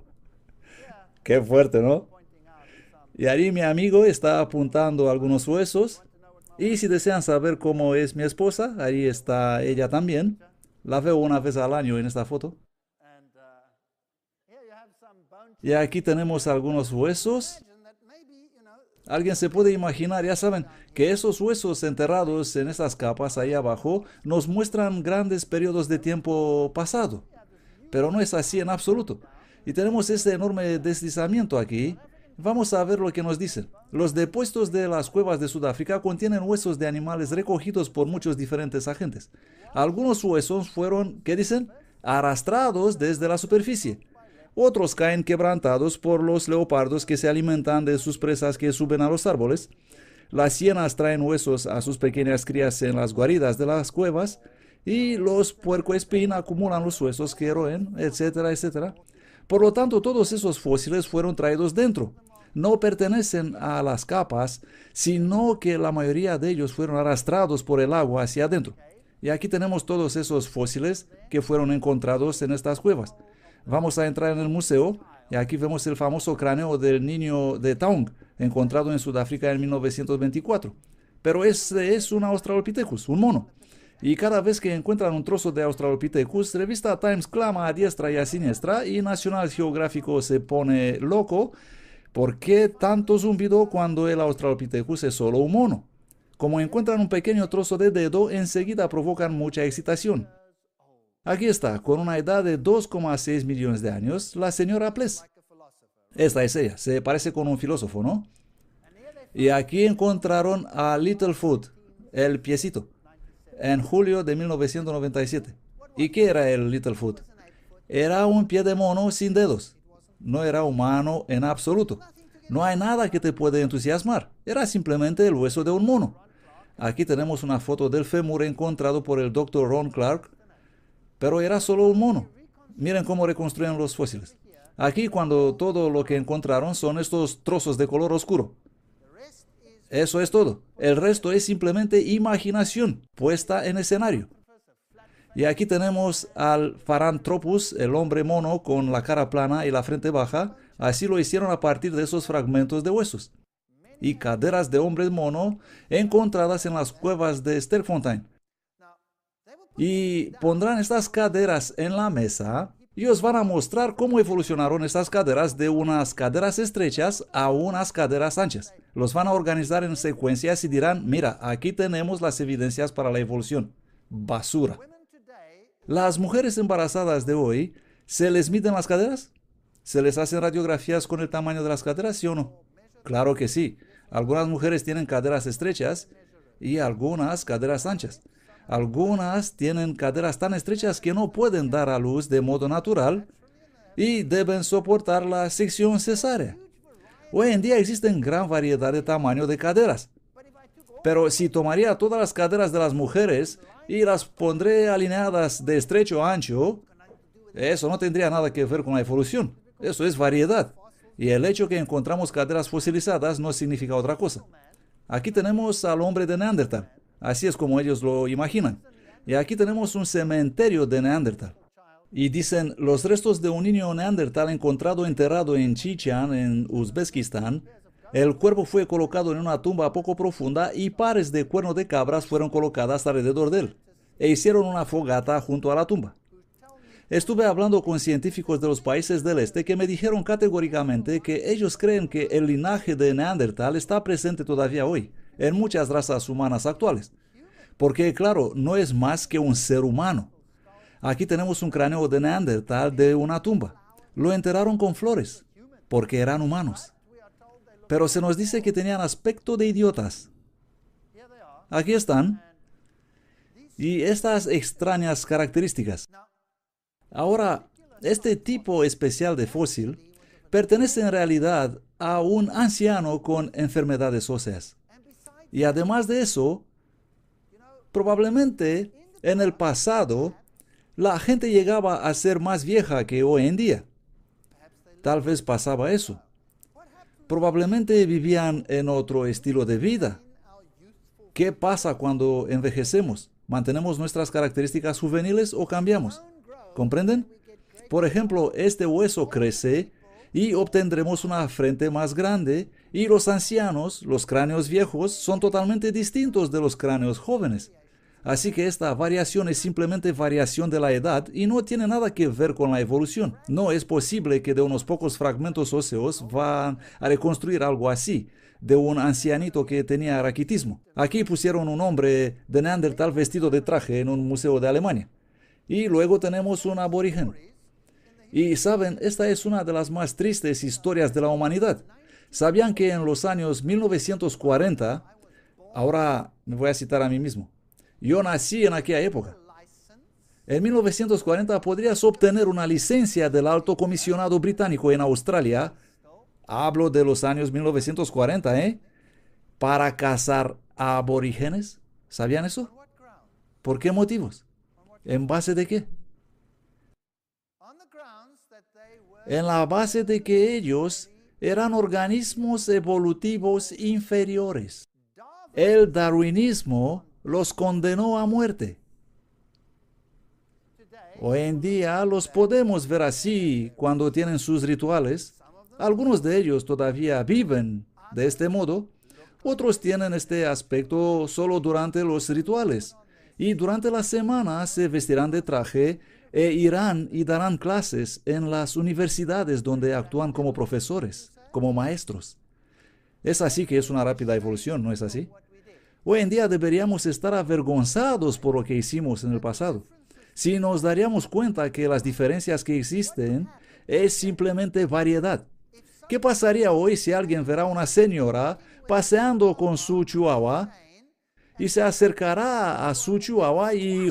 Qué fuerte, ¿no? Y ahí mi amigo está apuntando algunos huesos. Y si desean saber cómo es mi esposa, ahí está ella también. La veo una vez al año en esta foto. Y aquí tenemos algunos huesos. Alguien se puede imaginar, ya saben, que esos huesos enterrados en estas capas ahí abajo nos muestran grandes periodos de tiempo pasado. Pero no es así en absoluto. Y tenemos este enorme deslizamiento aquí. Vamos a ver lo que nos dicen. Los depósitos de las cuevas de Sudáfrica contienen huesos de animales recogidos por muchos diferentes agentes. Algunos huesos fueron, ¿qué dicen? Arrastrados desde la superficie. Otros caen quebrantados por los leopardos que se alimentan de sus presas que suben a los árboles. Las hienas traen huesos a sus pequeñas crías en las guaridas de las cuevas. Y los puercoespín acumulan los huesos que roen, etcétera, etcétera. Por lo tanto, todos esos fósiles fueron traídos dentro. No pertenecen a las capas, sino que la mayoría de ellos fueron arrastrados por el agua hacia adentro. Y aquí tenemos todos esos fósiles que fueron encontrados en estas cuevas. Vamos a entrar en el museo y aquí vemos el famoso cráneo del niño de Taung, encontrado en Sudáfrica en 1924. Pero este es un Australopithecus, un mono. Y cada vez que encuentran un trozo de Australopithecus, revista Times clama a diestra y a siniestra y National Geographic se pone loco. ¿Por qué tanto zumbido cuando el Australopithecus es solo un mono? Como encuentran un pequeño trozo de dedo, enseguida provocan mucha excitación. Aquí está, con una edad de 2,6 millones de años, la señora Pless. Esta es ella, se parece con un filósofo, ¿no? Y aquí encontraron a Littlefoot, el piecito, en julio de 1997. ¿Y qué era el Littlefoot? Era un pie de mono sin dedos. No era humano en absoluto. No hay nada que te puede entusiasmar. Era simplemente el hueso de un mono. Aquí tenemos una foto del fémur encontrado por el Dr. Ron Clark, pero era solo un mono. Miren cómo reconstruyen los fósiles. Aquí cuando todo lo que encontraron son estos trozos de color oscuro. Eso es todo. El resto es simplemente imaginación puesta en escenario. Y aquí tenemos al Paranthropus, el hombre mono con la cara plana y la frente baja. Así lo hicieron a partir de esos fragmentos de huesos. Y caderas de hombres mono encontradas en las cuevas de Sterkfontein. Y pondrán estas caderas en la mesa y os van a mostrar cómo evolucionaron estas caderas de unas caderas estrechas a unas caderas anchas. Los van a organizar en secuencias y dirán, mira, aquí tenemos las evidencias para la evolución. Basura. Las mujeres embarazadas de hoy, ¿se les miden las caderas? ¿Se les hacen radiografías con el tamaño de las caderas, sí o no? Claro que sí. Algunas mujeres tienen caderas estrechas y algunas caderas anchas. Algunas tienen caderas tan estrechas que no pueden dar a luz de modo natural y deben soportar la sección cesárea. Hoy en día existen gran variedad de tamaño de caderas. Pero si tomaría todas las caderas de las mujeres y las pondré alineadas de estrecho a ancho, eso no tendría nada que ver con la evolución. Eso es variedad. Y el hecho que encontramos caderas fosilizadas no significa otra cosa. Aquí tenemos al hombre de Neandertal. Así es como ellos lo imaginan. Y aquí tenemos un cementerio de Neandertal. Y dicen, los restos de un niño Neandertal encontrado enterrado en Chichan, en Uzbekistán. El cuerpo fue colocado en una tumba poco profunda y pares de cuerno de cabras fueron colocadas alrededor de él. E hicieron una fogata junto a la tumba. Estuve hablando con científicos de los países del este que me dijeron categóricamente que ellos creen que el linaje de Neandertal está presente todavía hoy, en muchas razas humanas actuales. Porque, claro, no es más que un ser humano. Aquí tenemos un cráneo de Neandertal de una tumba. Lo enterraron con flores, porque eran humanos. Pero se nos dice que tenían aspecto de idiotas. Aquí están. Y estas extrañas características. Ahora, este tipo especial de fósil pertenece en realidad a un anciano con enfermedades óseas. Y además de eso, probablemente en el pasado la gente llegaba a ser más vieja que hoy en día. Tal vez pasaba eso. Probablemente vivían en otro estilo de vida. ¿Qué pasa cuando envejecemos? ¿Mantenemos nuestras características juveniles o cambiamos? ¿Comprenden? Por ejemplo, este hueso crece y obtendremos una frente más grande y los ancianos, los cráneos viejos, son totalmente distintos de los cráneos jóvenes. Así que esta variación es simplemente variación de la edad y no tiene nada que ver con la evolución. No es posible que de unos pocos fragmentos óseos van a reconstruir algo así, de un ancianito que tenía raquitismo. Aquí pusieron un hombre de Neandertal vestido de traje en un museo de Alemania. Y luego tenemos un aborigen. Y saben, esta es una de las más tristes historias de la humanidad. ¿Sabían que en los años 1940, ahora me voy a citar a mí mismo, yo nací en aquella época. En 1940 podrías obtener una licencia del Alto Comisionado Británico en Australia, hablo de los años 1940, para cazar a aborígenes? ¿Sabían eso? ¿Por qué motivos? ¿En base de qué? En la base de que ellos eran organismos evolutivos inferiores. El darwinismo los condenó a muerte. Hoy en día los podemos ver así cuando tienen sus rituales. Algunos de ellos todavía viven de este modo. Otros tienen este aspecto solo durante los rituales. Y durante la semana se vestirán de traje e irán y darán clases en las universidades donde actúan como profesores, como maestros. Es así que es una rápida evolución, ¿no es así? Hoy en día deberíamos estar avergonzados por lo que hicimos en el pasado. Si nos daríamos cuenta que las diferencias que existen es simplemente variedad. ¿Qué pasaría hoy si alguien verá a una señora paseando con su chihuahua y se acercará a su chihuahua y...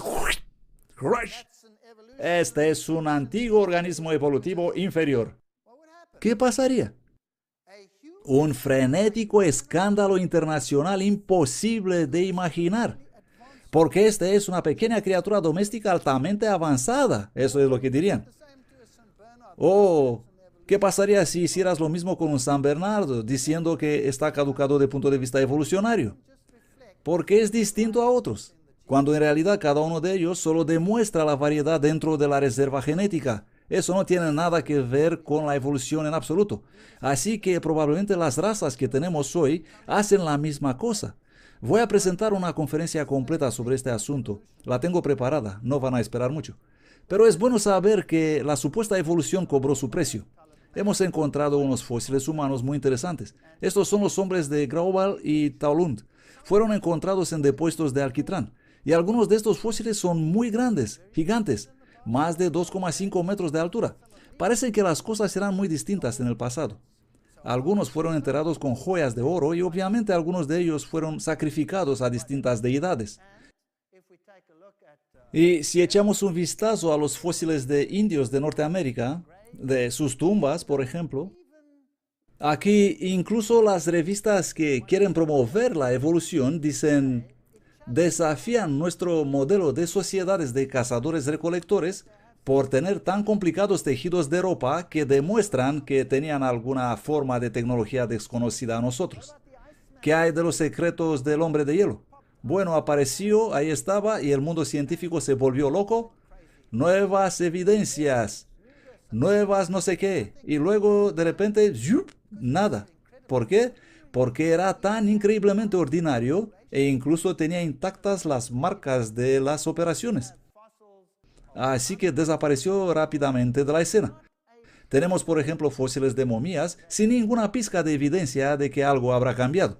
Este es un antiguo organismo evolutivo inferior? ¿Qué pasaría? Un frenético escándalo internacional imposible de imaginar. Porque esta es una pequeña criatura doméstica altamente avanzada. Eso es lo que dirían. Oh, ¿qué pasaría si hicieras lo mismo con un San Bernardo, diciendo que está caducado desde el punto de vista evolucionario? Porque es distinto a otros, cuando en realidad cada uno de ellos solo demuestra la variedad dentro de la reserva genética. Eso no tiene nada que ver con la evolución en absoluto. Así que probablemente las razas que tenemos hoy hacen la misma cosa. Voy a presentar una conferencia completa sobre este asunto. La tengo preparada, no van a esperar mucho. Pero es bueno saber que la supuesta evolución cobró su precio. Hemos encontrado unos fósiles humanos muy interesantes. Estos son los hombres de Grauwald y Taulund. Fueron encontrados en depósitos de alquitrán. Y algunos de estos fósiles son muy grandes, gigantes, más de 2,5 metros de altura. Parece que las cosas eran muy distintas en el pasado. Algunos fueron enterrados con joyas de oro y obviamente algunos de ellos fueron sacrificados a distintas deidades. Y si echamos un vistazo a los fósiles de indios de Norteamérica, de sus tumbas, por ejemplo, aquí incluso las revistas que quieren promover la evolución dicen, desafían nuestro modelo de sociedades de cazadores-recolectores por tener tan complicados tejidos de ropa que demuestran que tenían alguna forma de tecnología desconocida a nosotros. ¿Qué hay de los secretos del hombre de hielo? Bueno, apareció, ahí estaba, y el mundo científico se volvió loco. Nuevas evidencias, nuevas no sé qué. Y luego, de repente, ¡yup!, nada. ¿Por qué? Porque era tan increíblemente ordinario e incluso tenía intactas las marcas de las operaciones. Así que desapareció rápidamente de la escena. Tenemos, por ejemplo, fósiles de momias sin ninguna pizca de evidencia de que algo habrá cambiado.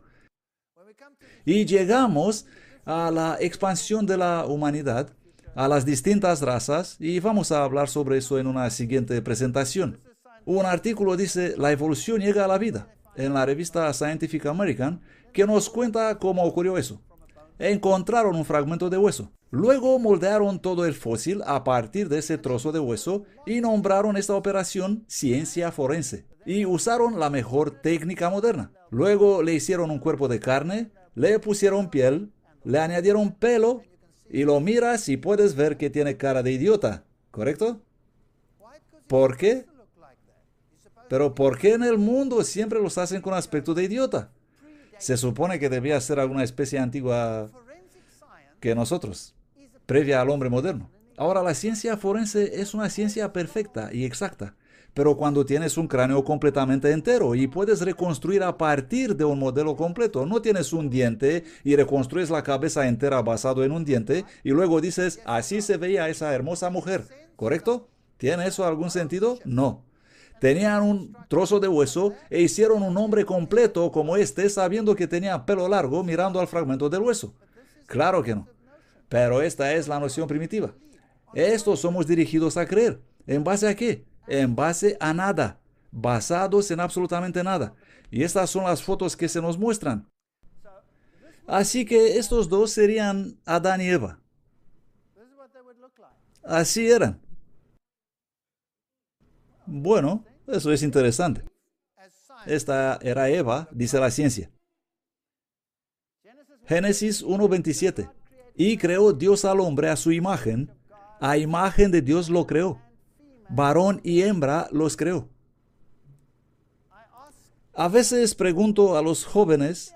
Y llegamos a la expansión de la humanidad, a las distintas razas, y vamos a hablar sobre eso en una siguiente presentación. Un artículo dice, la evolución llega a la vida, en la revista Scientific American, que nos cuenta cómo ocurrió eso. Encontraron un fragmento de hueso. Luego moldearon todo el fósil a partir de ese trozo de hueso y nombraron esta operación ciencia forense. Y usaron la mejor técnica moderna. Luego le hicieron un cuerpo de carne, le pusieron piel, le añadieron pelo y lo miras y puedes ver que tiene cara de idiota, ¿correcto? ¿Por qué? Pero ¿por qué en el mundo siempre los hacen con aspecto de idiota? Se supone que debía ser alguna especie antigua que nosotros, previa al hombre moderno. Ahora, la ciencia forense es una ciencia perfecta y exacta, pero cuando tienes un cráneo completamente entero y puedes reconstruir a partir de un modelo completo, no tienes un diente y reconstruyes la cabeza entera basado en un diente y luego dices, así se veía esa hermosa mujer, ¿correcto? ¿Tiene eso algún sentido? No. Tenían un trozo de hueso e hicieron un hombre completo como este sabiendo que tenía pelo largo mirando al fragmento del hueso. Claro que no. Pero esta es la noción primitiva. Esto somos dirigidos a creer. ¿En base a qué? En base a nada. Basados en absolutamente nada. Y estas son las fotos que se nos muestran. Así que estos dos serían Adán y Eva. Así eran. Bueno, eso es interesante. Esta era Eva, dice la ciencia. Génesis 1:27. Y creó Dios al hombre a su imagen de Dios lo creó. Varón y hembra los creó. A veces pregunto a los jóvenes,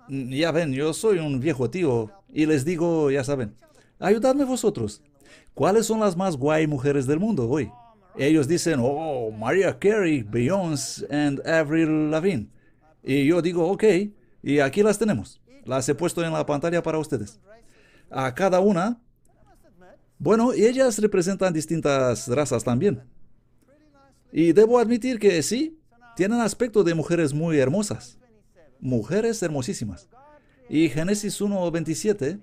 ya ven, yo soy un viejo tío, y les digo, ya saben, ayudadme vosotros. ¿Cuáles son las más guay mujeres del mundo hoy? Ellos dicen, oh, Mariah Carey, Beyoncé y Avril Lavigne. Y yo digo, ok, y aquí las tenemos. Las he puesto en la pantalla para ustedes. A cada una, bueno, y ellas representan distintas razas también. Y debo admitir que sí, tienen aspecto de mujeres muy hermosas. Mujeres hermosísimas. Y Génesis 1:27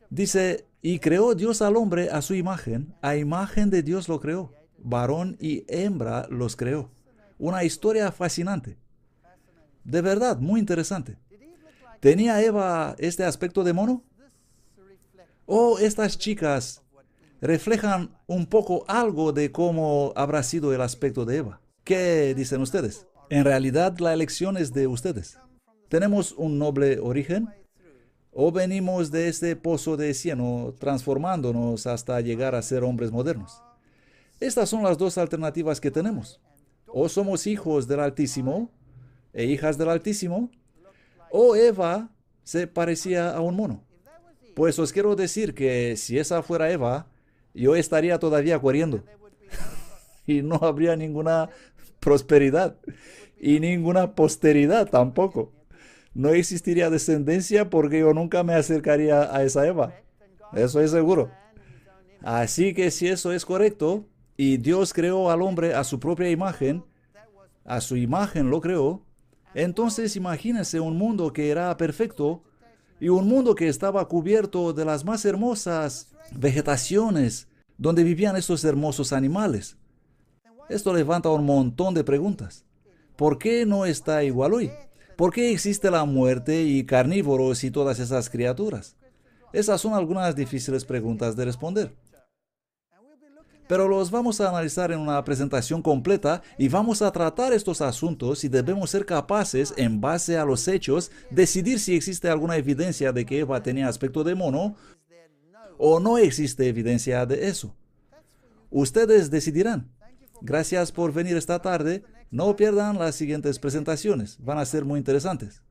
dice, y creó Dios al hombre a su a imagen de Dios lo creó. Varón y hembra los creó. Una historia fascinante. De verdad, muy interesante. ¿Tenía Eva este aspecto de mono? ¿O estas chicas reflejan un poco algo de cómo habrá sido el aspecto de Eva? ¿Qué dicen ustedes? En realidad, la elección es de ustedes. ¿Tenemos un noble origen? ¿O venimos de este pozo de cieno, transformándonos hasta llegar a ser hombres modernos? Estas son las dos alternativas que tenemos. O somos hijos del Altísimo e hijas del Altísimo, o Eva se parecía a un mono. Pues os quiero decir que si esa fuera Eva, yo estaría todavía corriendo y no habría ninguna prosperidad y ninguna posteridad tampoco. No existiría descendencia porque yo nunca me acercaría a esa Eva. Eso es seguro. Así que si eso es correcto, y Dios creó al hombre a su propia imagen, a su imagen lo creó, entonces imagínense un mundo que era perfecto y un mundo que estaba cubierto de las más hermosas vegetaciones donde vivían estos hermosos animales. Esto levanta un montón de preguntas. ¿Por qué no está igual hoy? ¿Por qué existe la muerte y carnívoros y todas esas criaturas? Esas son algunas difíciles preguntas de responder. Pero los vamos a analizar en una presentación completa y vamos a tratar estos asuntos y debemos ser capaces, en base a los hechos, decidir si existe alguna evidencia de que Eva tenía aspecto de mono o no existe evidencia de eso. Ustedes decidirán. Gracias por venir esta tarde. No pierdan las siguientes presentaciones. Van a ser muy interesantes.